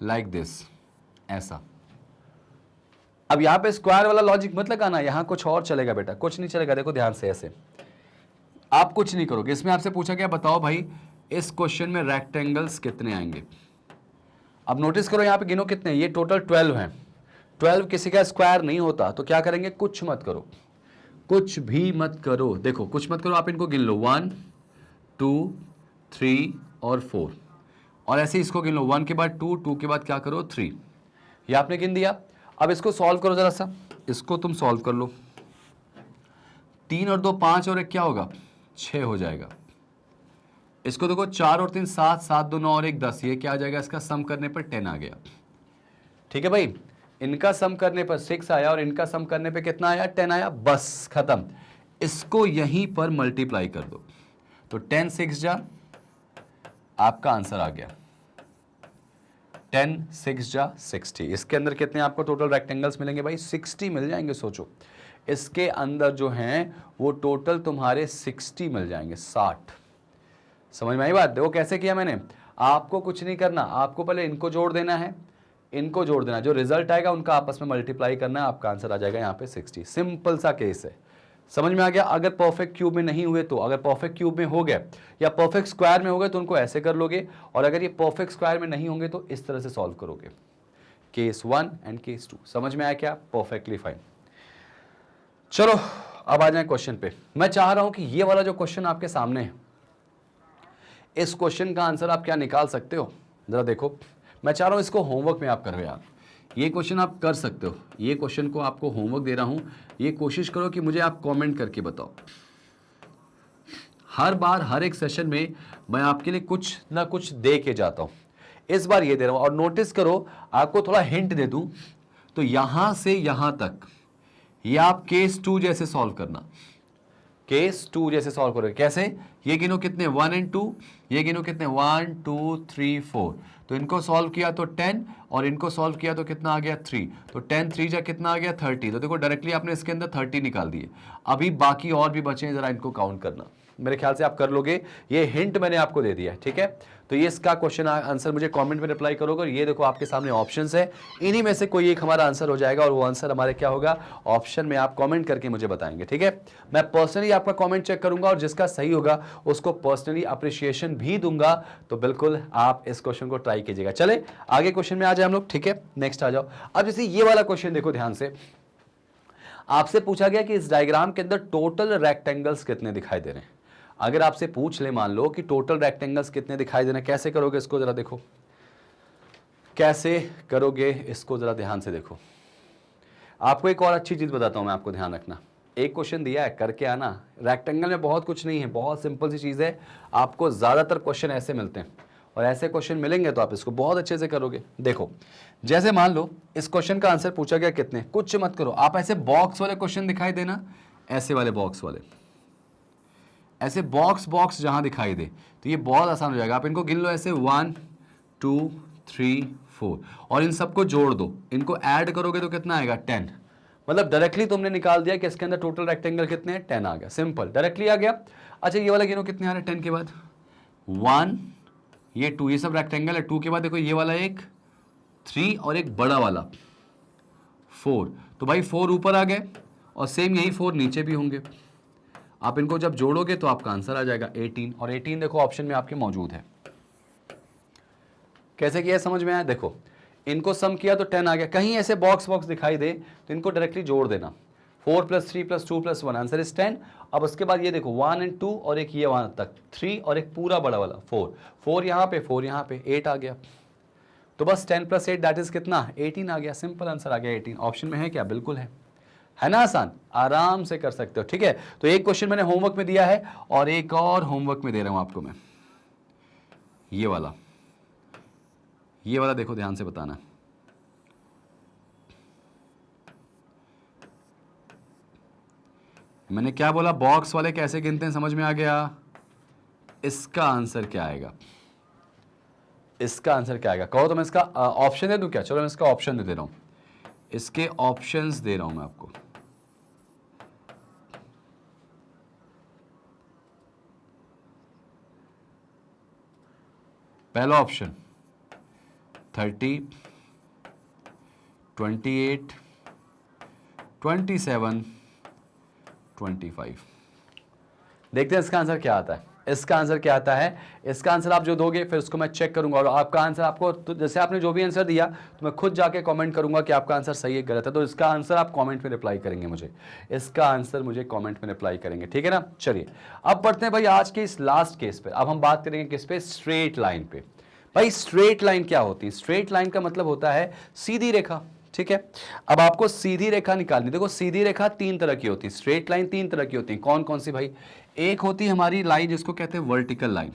लाइक दिस, ऐसा। अब यहां पे स्क्वायर वाला लॉजिक मत लगाना, यहां कुछ और चलेगा बेटा, कुछ नहीं चलेगा। देखो ध्यान से, ऐसे आप कुछ नहीं करोगे। इसमें आपसे पूछा गया बताओ भाई इस क्वेश्चन में रेक्टेंगल्स कितने आएंगे। अब नोटिस करो यहां पे गिनो कितने, ये टोटल 12 हैं। 12 किसी का स्क्वायर नहीं होता, तो क्या करेंगे? कुछ मत करो, कुछ भी मत करो। देखो कुछ मत करो, आप इनको गिन लो, 1 2 3 और 4। और ऐसे इसको गिन लो, 1 के बाद 2, 2 के बाद क्या करो? 3। ये आपने गिन दिया। अब इसको सॉल्व करो जरा सा, इसको तुम सॉल्व कर लो। 3 और 2 5 और 1 क्या होगा? 6 हो जाएगा। इसको देखो 4 और 3 7, 7 2 9 और 1 10, ये क्या आ जाएगा, इसका सम करने पर 10 आ गया। ठीक है भाई, इनका सम करने पर 6 आया और इनका सम करने पे कितना आया, 10 आया, बस खत्म। इसको यहीं पर मल्टीप्लाई कर दो तो 10 6 जा, आपका आंसर आ गया 10 6 जा 60। इसके अंदर कितने आपको टोटल रेक्टेंगल्स मिलेंगे भाई, 60 मिल जाएंगे। सोचो इसके अंदर जो हैं वो टोटल तुम्हारे 60 मिल जाएंगे, 60। समझ में आई बात? देखो कैसे किया मैंने, आपको कुछ नहीं करना, आपको पहले इनको जोड़ देना है, इनको जोड़ देना, जो रिजल्ट आएगा उनका आपस में मल्टीप्लाई करना है, आपका आंसर आ जाएगा यहाँ पे 60। सिंपल सा केस है, समझ में आ गया? अगर परफेक्ट क्यूब में नहीं हुए तो, अगर परफेक्ट क्यूब में हो गए या परफेक्ट स्क्वायर में हो गए तो उनको ऐसे कर लोगे, और अगर ये परफेक्ट स्क्वायर में नहीं होंगे तो इस तरह से सॉल्व करोगे, केस 1 एंड केस 2। समझ में आया क्या? Perfectly fine. चलो अब आ जाए क्वेश्चन पे। मैं चाह रहा हूं कि ये वाला जो क्वेश्चन आपके सामने है, इस क्वेश्चन का आंसर आप क्या निकाल सकते हो, जरा देखो। मैं चाह रहा हूं इसको होमवर्क में आप करो यार, ये क्वेश्चन आप कर सकते हो। ये क्वेश्चन को आपको होमवर्क दे रहा हूं, ये कोशिश करो कि मुझे आप कमेंट करके बताओ। हर बार हर एक सेशन में मैं आपके लिए कुछ ना कुछ दे के जाता हूं, इस बार ये दे रहा हूं। और नोटिस करो, आपको थोड़ा हिंट दे दूं तो यहां से यहां तक ये आप केस 2 जैसे सॉल्व करना, केस 2 जैसे सॉल्व करोगे। कैसे? ये गिनो कितने, 1 और 2, ये गिनो कितने 1 2 3 4, तो इनको सॉल्व किया तो 10 और इनको सॉल्व किया तो कितना आ गया 3, तो 10 3 जा कितना आ गया 30। तो देखो डायरेक्टली आपने इसके अंदर 30 निकाल दिए। अभी बाकी और भी बचे हैं, जरा इनको काउंट करना, मेरे ख्याल से आप कर लोगे। ये हिंट मैंने आपको दे दिया है, ठीक है? तो ये इसका क्वेश्चन आंसर मुझे कमेंट में रिप्लाई करोगे, और ये देखो आपके सामने ऑप्शंस है, इन्हीं में से कोई एक हमारा आंसर हो जाएगा, और वो आंसर हमारे क्या होगा, ऑप्शन में आप कमेंट करके मुझे बताएंगे, ठीक है? मैं पर्सनली आपका कमेंट चेक करूंगा, और जिसका सही होगा उसको पर्सनली अप्रिशिएशन भी दूंगा। तो बिल्कुल आप इस क्वेश्चन को ट्राई कीजिएगा। चले आगे क्वेश्चन में आ जाए हम लोग, ठीक है? नेक्स्ट आ जाओ। अब जैसे ये वाला क्वेश्चन देखो ध्यान से, आपसे पूछा गया कि इस डायग्राम के अंदर टोटल रेक्टेंगल्स कितने दिखाई दे रहे हैं। अगर आपसे पूछ ले मान लो कि टोटल रेक्टेंगल्स कितने दिखाई दे रहे हैं, कैसे करोगे इसको, जरा देखो कैसे करोगे इसको, जरा ध्यान से देखो। आपको एक और अच्छी चीज बताता हूं मैं, आपको ध्यान रखना। एक क्वेश्चन दिया है, करके आना। रेक्टेंगल में बहुत कुछ नहीं है, बहुत सिंपल सी चीज है। आपको ज्यादातर क्वेश्चन ऐसे मिलते हैं, और ऐसे क्वेश्चन मिलेंगे तो आप इसको बहुत अच्छे से करोगे। देखो जैसे मान लो इस क्वेश्चन का आंसर पूछा गया कितने, कुछ मत करो, आप ऐसे बॉक्स वाले क्वेश्चन दिखाई देना, ऐसे वाले बॉक्स वाले, ऐसे बॉक्स बॉक्स जहां दिखाई दे तो ये बहुत आसान हो जाएगा। आप इनको गिन लो ऐसे 1 2 3 4, और इन सबको जोड़ दो, इनको ऐड करोगे तो कितना आएगा 10। मतलब डायरेक्टली तुमने निकाल दिया कि इसके अंदर टोटल रेक्टेंगल कितने हैं, 10 आ गया, सिंपल, डायरेक्टली आ गया। अच्छा ये वाला गिनो कितने आ रहे हैं 10 के बाद, 1 ये 2, ये सब रेक्टेंगल है। 2 के बाद देखो ये वाला एक 3 और एक बड़ा वाला 4, तो भाई 4 ऊपर आ गए, और सेम यही 4 नीचे भी होंगे। आप इनको जब जोड़ोगे तो आपका आंसर आ जाएगा 18, और 18 देखो ऑप्शन में आपके मौजूद है। कैसे किया समझ में आया? देखो इनको सम किया तो 10 आ गया। कहीं ऐसे बॉक्स बॉक्स दिखाई दे तो इनको डायरेक्टली जोड़ देना, 4 + 3 + 2 + 1, आंसर इज 10। अब उसके बाद ये देखो 1 और 2 और एक ये वहां तक 3 और एक पूरा बड़ा वाला 4, 4 यहाँ पे 4 यहाँ पे 8 आ गया। तो बस 10 + 8 दैट इज कितना, 18 आ गया, सिंपल आंसर आ गया 18। ऑप्शन में है क्या? बिल्कुल है ना आसान, आराम से कर सकते हो, ठीक है? तो एक क्वेश्चन मैंने होमवर्क में दिया है, और एक और होमवर्क में दे रहा हूं आपको मैं, ये वाला देखो ध्यान से बताना। मैंने क्या बोला, बॉक्स वाले कैसे गिनते हैं, समझ में आ गया? इसका आंसर क्या आएगा, इसका आंसर क्या आएगा कहो तो मैं इसका ऑप्शन दे दूं क्या? चलो मैं इसका ऑप्शन दे रहा हूं, इसके ऑप्शंस दे रहा हूं मैं आपको। पहला ऑप्शन 30 28 27 25। देखते हैं इसका आंसर क्या आता है। इसका आंसर क्या आता है, इसका आंसर आप जो दोगे फिर उसको मैं चेक करूंगा, और आपका आंसर आपको तो जैसे आपने जो भी आंसर दिया तो मैं खुद जाके कमेंट करूंगा कि आपका आंसर सही है गलत है। तो इसका आंसर आप कमेंट में रिप्लाई करेंगे मुझे, इसका आंसर मुझे कमेंट में रिप्लाई करेंगे, ठीक है ना? चलिए अब बढ़ते हैं भाई आज के इस लास्ट केस पे। अब हम बात करेंगे किस पे, स्ट्रेट लाइन पे। भाई स्ट्रेट लाइन क्या होती है? स्ट्रेट लाइन का मतलब होता है सीधी रेखा, ठीक है? अब आपको सीधी रेखा निकालनी। देखो सीधी रेखा 3 तरह की होती है, स्ट्रेट लाइन 3 तरह की होती है। कौन कौन सी भाई? एक होती है हमारी लाइन जिसको कहते हैं वर्टिकल लाइन,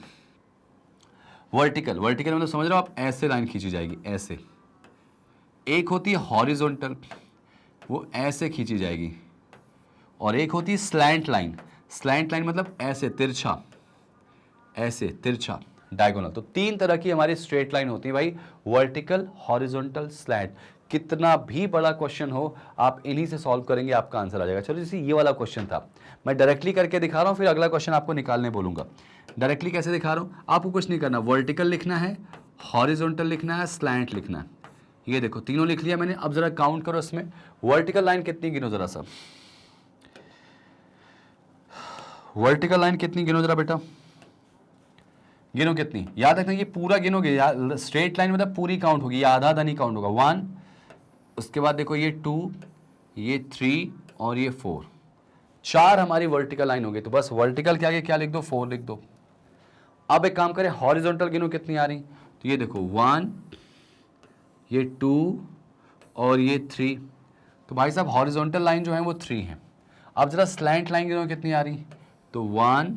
वर्टिकल, वर्टिकल मतलब समझ रहे हो आप, ऐसे लाइन खींची जाएगी ऐसे। एक होती है हॉरिजॉन्टल, वो ऐसे खींची जाएगी, और एक होती है स्लैंट लाइन। स्लैंट लाइन मतलब ऐसे तिरछा, ऐसे तिरछा, डायगोनल। तो तीन तरह की हमारी स्ट्रेट लाइन होती है भाई, वर्टिकल, हॉरिजॉन्टल, स्लैंट। कितना भी बड़ा क्वेश्चन हो आप इन्हीं से सॉल्व करेंगे, आपका आंसर आ जाएगा। चलो जैसे ये वाला क्वेश्चन था, मैं डायरेक्टली करके दिखा रहा हूं, फिर अगला क्वेश्चन आपको निकालने बोलूंगा। डायरेक्टली कैसे दिखा रहा हूं, आपको कुछ नहीं करना, वर्टिकल लिखना है, हॉरिजॉन्टल लिखना है, स्लैंट लिखना है। ये देखो तीनों लिख लिया मैंने। अब जरा काउंट करो इसमें, वर्टिकल लाइन कितनी गिनो जरा सा, वर्टिकल लाइन कितनी गिनो जरा बेटा, गिनो कितनी, याद रखना ये पूरा गिनोगे, स्ट्रेट लाइन मतलब पूरी काउंट होगी, ये आधा आधा नहीं काउंट होगा। 1, उसके बाद देखो ये 2, ये 3 और ये 4, 4 हमारी वर्टिकल लाइन हो गई। तो बस वर्टिकल के आगे क्या लिख दो, 4 लिख दो। अब एक काम करें, हॉरिजॉन्टल गिनो कितनी आ रही, तो ये देखो 1, ये 2 और ये 3। तो भाई साहब हॉरिजॉन्टल लाइन जो है वो 3 है। अब जरा स्लैंट लाइन गिनो कितनी आ रही, तो 1,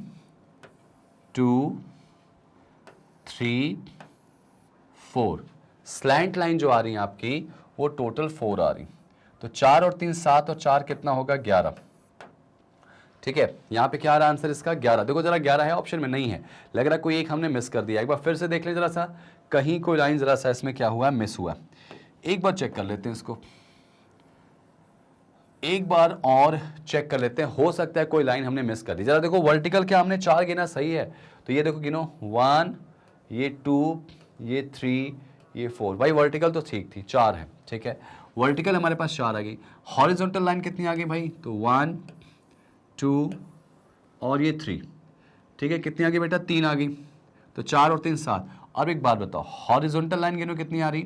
2, 3, 4। स्लैंट लाइन जो आ रही है आपकी वो टोटल 4 आ रही। तो 4 और 3 7 और 4 कितना होगा, 11। ठीक है, यहां पे क्या आ रहा है आंसर इसका, 11। देखो जरा 11 है, ऑप्शन में नहीं है, लग रहा है कोई एक हमने मिस कर दिया। एक बार फिर से देख लें जरा सा, कहीं कोई लाइन जरा सा इसमें क्या हुआ, मिस हुआ। एक बार चेक कर लेते हैं इसको, एक बार और चेक कर लेते हैं, हो सकता है कोई लाइन हमने मिस कर दी। जरा देखो वर्टिकल क्या हमने 4 गिना, सही है, तो ये देखो गिनो 1, ये 2, ये 3, ये 4। भाई वर्टिकल तो ठीक थी, 4 है, ठीक है, वर्टिकल हमारे पास 4 आ गई। हॉरिजॉन्टल लाइन कितनी आ गई भाई, तो 1, 2 और ये 3, ठीक है, कितनी आ गई बेटा, 3 आ गई। तो 4 और 3 7। अब एक बात बताओ, हॉरिजॉन्टल लाइन गिनो कितनी आ रही,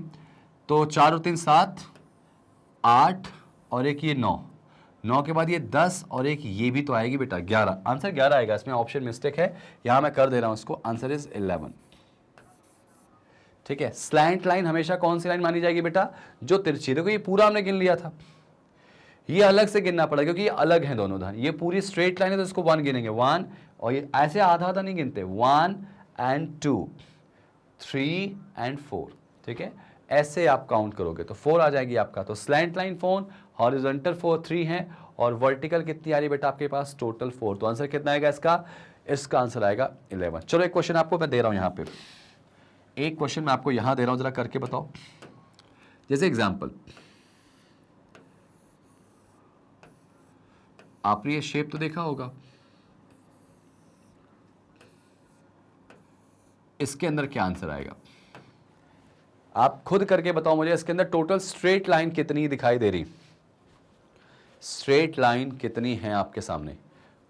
तो 4 और 3 7, 8 और एक ये 9, 9 के बाद ये 10 और एक ये भी तो आएगी बेटा, 11। आंसर 11 आएगा, इसमें ऑप्शन मिस्टेक है, यहां मैं कर दे रहा हूं इसको, आंसर इज 11। ठीक है, स्लैंट लाइन हमेशा कौन सी लाइन मानी जाएगी बेटा, जो तिरछी। देखो ये पूरा हमने गिन लिया था, ये अलग से गिनना पड़ेगा क्योंकि ये अलग है दोनों धान। ये पूरी स्ट्रेट लाइन है तो इसको 1 गिनेंगे, 1, और ये ऐसे आधा आधा नहीं गिनते, 1 and 2, 3 and 4। ठीक है, ऐसे आप काउंट करोगे तो 4 आ जाएगी आपका। तो स्लैंट लाइन 4, हॉरिजॉन्टल 4 3 है, और वर्टिकल कितनी आ रही बेटा आपके पास, टोटल 4। तो आंसर कितना आएगा इसका, इसका आंसर आएगा 11। चलो एक क्वेश्चन आपको मैं दे रहा हूं यहां पे, एक क्वेश्चन मैं आपको यहां दे रहा हूं, जरा करके बताओ। जैसे एग्जांपल, आपने ये शेप तो देखा होगा, इसके अंदर क्या आंसर आएगा, आप खुद करके बताओ मुझे। इसके अंदर टोटल स्ट्रेट लाइन कितनी दिखाई दे रही, स्ट्रेट लाइन कितनी है आपके सामने,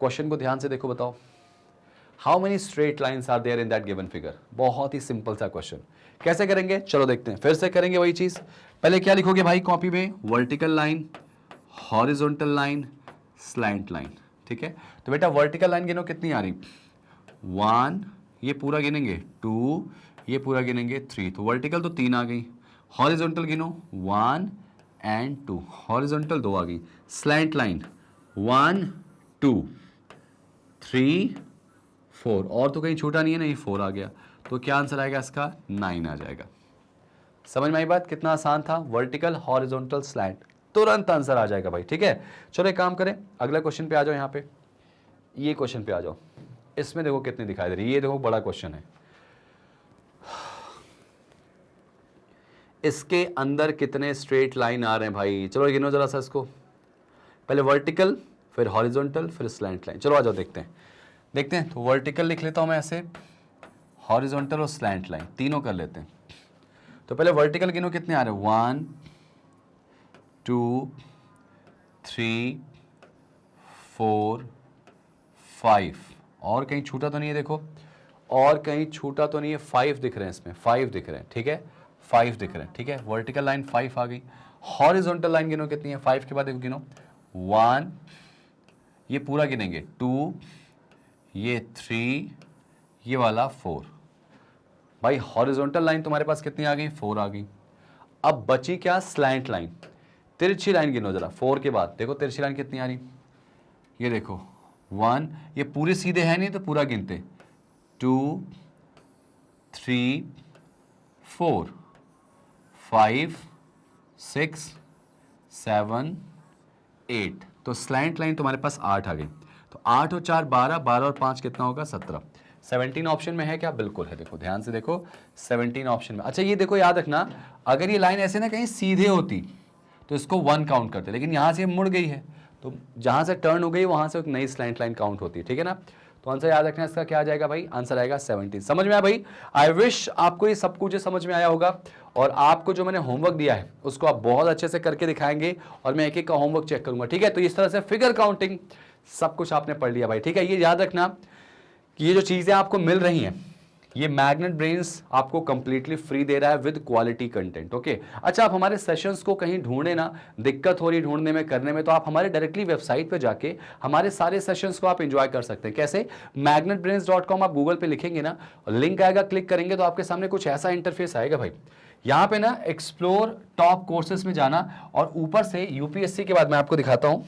क्वेश्चन को ध्यान से देखो, बताओ। How many straight lines are there in that given figure. बहुत ही सिंपल सा क्वेश्चन, कैसे करेंगे चलो देखते हैं। फिर से करेंगे वही चीज, पहले क्या लिखोगे भाई कॉपी में, vertical line, horizontal line, slant line. ठीक है, तो बेटा वर्टिकल लाइन गिनो कितनी आ रही, 1, ये पूरा गिनेंगे, 2, ये पूरा गिनेंगे, 3। तो वर्टिकल तो 3 आ गई। हॉरिजॉन्टल गिनो 1 and 2, हॉरिजॉन्टल 2 आ गई। स्लैंट लाइन 1, 2, 3, 4, और तो कहीं छूटा नहीं है, नहीं 4 आ गया। तो क्या आंसर आएगा इसका, 9 आ जाएगा। समझ में आई बात, कितना आसान था, वर्टिकल, हॉरिजॉन्टल, स्लैंट, तुरंत आंसर आ जाएगा भाई। ठीक है, चलो एक काम करें, अगला क्वेश्चन पे आ जाओ। यहाँ पे ये क्वेश्चन पे आ जाओ, इसमें देखो कितनी दिखाई दे रही है, ये देखो बड़ा क्वेश्चन है, इसके अंदर कितने स्ट्रेट लाइन आ रहे हैं भाई। चलो गिनो जरा सा इसको, पहले वर्टिकल, फिर हॉरिजॉन्टल, फिर स्लैंट लाइन। चलो आ जाओ देखते हैं, देखते हैं। तो वर्टिकल लिख लेता हूं मैं ऐसे, हॉरिजॉन्टल और स्लैंट लाइन तीनों कर लेते हैं। तो पहले वर्टिकल गिनो कितने आ रहे हैं, 1, 2, 3, 4, 5, और कहीं छूटा तो नहीं है, देखो और कहीं छूटा तो नहीं है, 5 दिख रहे हैं इसमें, 5 दिख रहे हैं। ठीक है, 5 दिख रहे हैं। ठीक है, वर्टिकल लाइन 5 आ गई। हॉरिजॉन्टल लाइन गिनो कितनी है, 5 के बाद देखो गिनो, 1, ये पूरा गिनेंगे, 2, ये 3, ये वाला 4। भाई हॉरिजॉन्टल लाइन तुम्हारे पास कितनी आ गई, 4 आ गई। अब बची क्या, स्लैंट लाइन, तिरछी लाइन गिनो जरा, 4 के बाद देखो तिरछी लाइन कितनी आ रही, ये देखो 1, ये पूरे सीधे है नहीं तो पूरा गिनते, 2, 3 4 5 6 7 8। तो स्लैंट लाइन तुम्हारे पास 8 आ गई। तो 8 और 4 12, 12 और 5 कितना होगा 17। 17 ऑप्शन में है क्या? बिल्कुल है। देखो ध्यान से देखो 17 ऑप्शन में। अच्छा ये देखो याद रखना, अगर ये लाइन ऐसे ना कहीं सीधे होती तो इसको 1 काउंट करते, लेकिन यहाँ से मुड़ गई है तो जहाँ से टर्न हो गई वहाँ से एक नई स्लैंट लाइन काउंट होती है, ठीक है ना। तो आंसर याद रखना इसका क्या आ जाएगा भाई? आंसर आएगा 17। समझ में आया भाई? आई विश आपको ये सब कुछ समझ में आया होगा और आपको जो मैंने होमवर्क दिया है उसको आप बहुत अच्छे से करके दिखाएंगे और मैं एक एक का होमवर्क चेक करूंगा, ठीक है। तो इस तरह से फिगर काउंटिंग सब कुछ आपने पढ़ लिया भाई, ठीक है। ये याद रखना कि ये जो चीजें आपको मिल रही हैं ये मैग्नेट ब्रेन्स आपको कंप्लीटली फ्री दे रहा है विद क्वालिटी कंटेंट, ओके। अच्छा आप हमारे सेशंस को कहीं ढूंढने ना, दिक्कत हो रही ढूंढने में करने में, तो आप हमारे डायरेक्टली वेबसाइट पे जाके हमारे सारे सेशंस को आप एंजॉय कर सकते हैं। कैसे? magnetbrains.com आप गूगल पे लिखेंगे ना, लिंक आएगा, क्लिक करेंगे तो आपके सामने कुछ ऐसा इंटरफेस आएगा भाई। यहाँ पे ना एक्सप्लोर टॉप कोर्सेज में जाना और ऊपर से यूपीएससी के बाद मैं आपको दिखाता हूँ,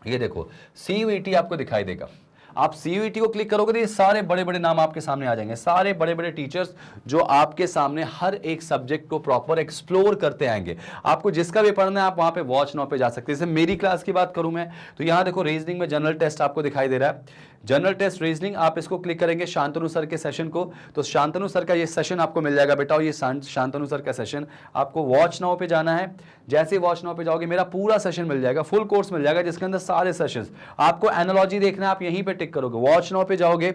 ये देखो CUET आपको दिखाई देगा। आप CUET को क्लिक करोगे तो ये सारे बड़े बड़े नाम आपके सामने आ जाएंगे, सारे बड़े बड़े टीचर्स जो आपके सामने हर एक सब्जेक्ट को प्रॉपर एक्सप्लोर करते आएंगे। आपको जिसका भी पढ़ना है आप वहां पे वॉच नाउ पे जा सकते हैं। जैसे मेरी क्लास की बात करूं मैं तो यहाँ देखो रीजनिंग में जनरल टेस्ट आपको दिखाई दे रहा है, जनरल टेस्ट रीजनिंग। आप इसको क्लिक करेंगे शांतनु सर के सेशन को तो शांतनु सर का ये सेशन आपको मिल जाएगा बेटा, और ये शांतनु सर का सेशन आपको वॉच नाउ पे जाना है। जैसे ही वॉच नाउ पे जाओगे मेरा पूरा सेशन मिल जाएगा, फुल कोर्स मिल जाएगा जिसके अंदर सारे सेशंस। आपको एनालॉजी देखना है, आप यहीं पे टिक करोगे, वॉच नाउ पे जाओगे।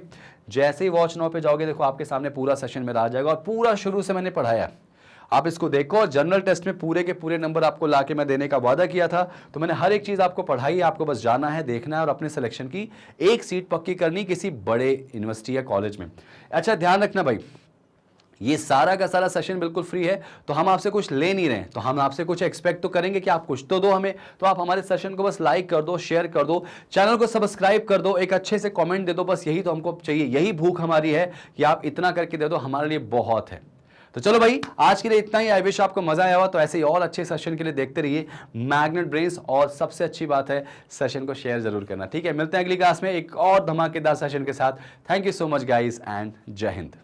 जैसे ही वॉच नाउ पे जाओगे देखो आपके सामने पूरा सेशन मेरा आ जाएगा और पूरा शुरू से मैंने पढ़ाया, आप इसको देखो। जनरल टेस्ट में पूरे के पूरे नंबर आपको लाके मैं देने का वादा किया था, तो मैंने हर एक चीज आपको पढ़ाई है। आपको बस जाना है, देखना है और अपने सिलेक्शन की एक सीट पक्की करनी किसी बड़े यूनिवर्सिटी या कॉलेज में। अच्छा ध्यान रखना भाई, ये सारा का सारा सेशन बिल्कुल फ्री है, तो हम आपसे कुछ ले नहीं रहे हैं, तो हम आपसे कुछ एक्सपेक्ट तो करेंगे कि आप कुछ तो दो हमें। तो आप हमारे सेशन को बस लाइक कर दो, शेयर कर दो, चैनल को सब्सक्राइब कर दो, एक अच्छे से कमेंट दे दो, बस यही तो हमको चाहिए, यही भूख हमारी है कि आप इतना करके दे दो, हमारे लिए बहुत है। तो चलो भाई आज के लिए इतना ही। आई विश आपको मजा आया हो, तो ऐसे ही और अच्छे सेशन के लिए देखते रहिए मैग्नेट ब्रेन्स, और सबसे अच्छी बात है सेशन को शेयर जरूर करना, ठीक है। मिलते हैं अगली क्लास में एक और धमाकेदार सेशन के साथ। Thank you so much guys and जय हिंद।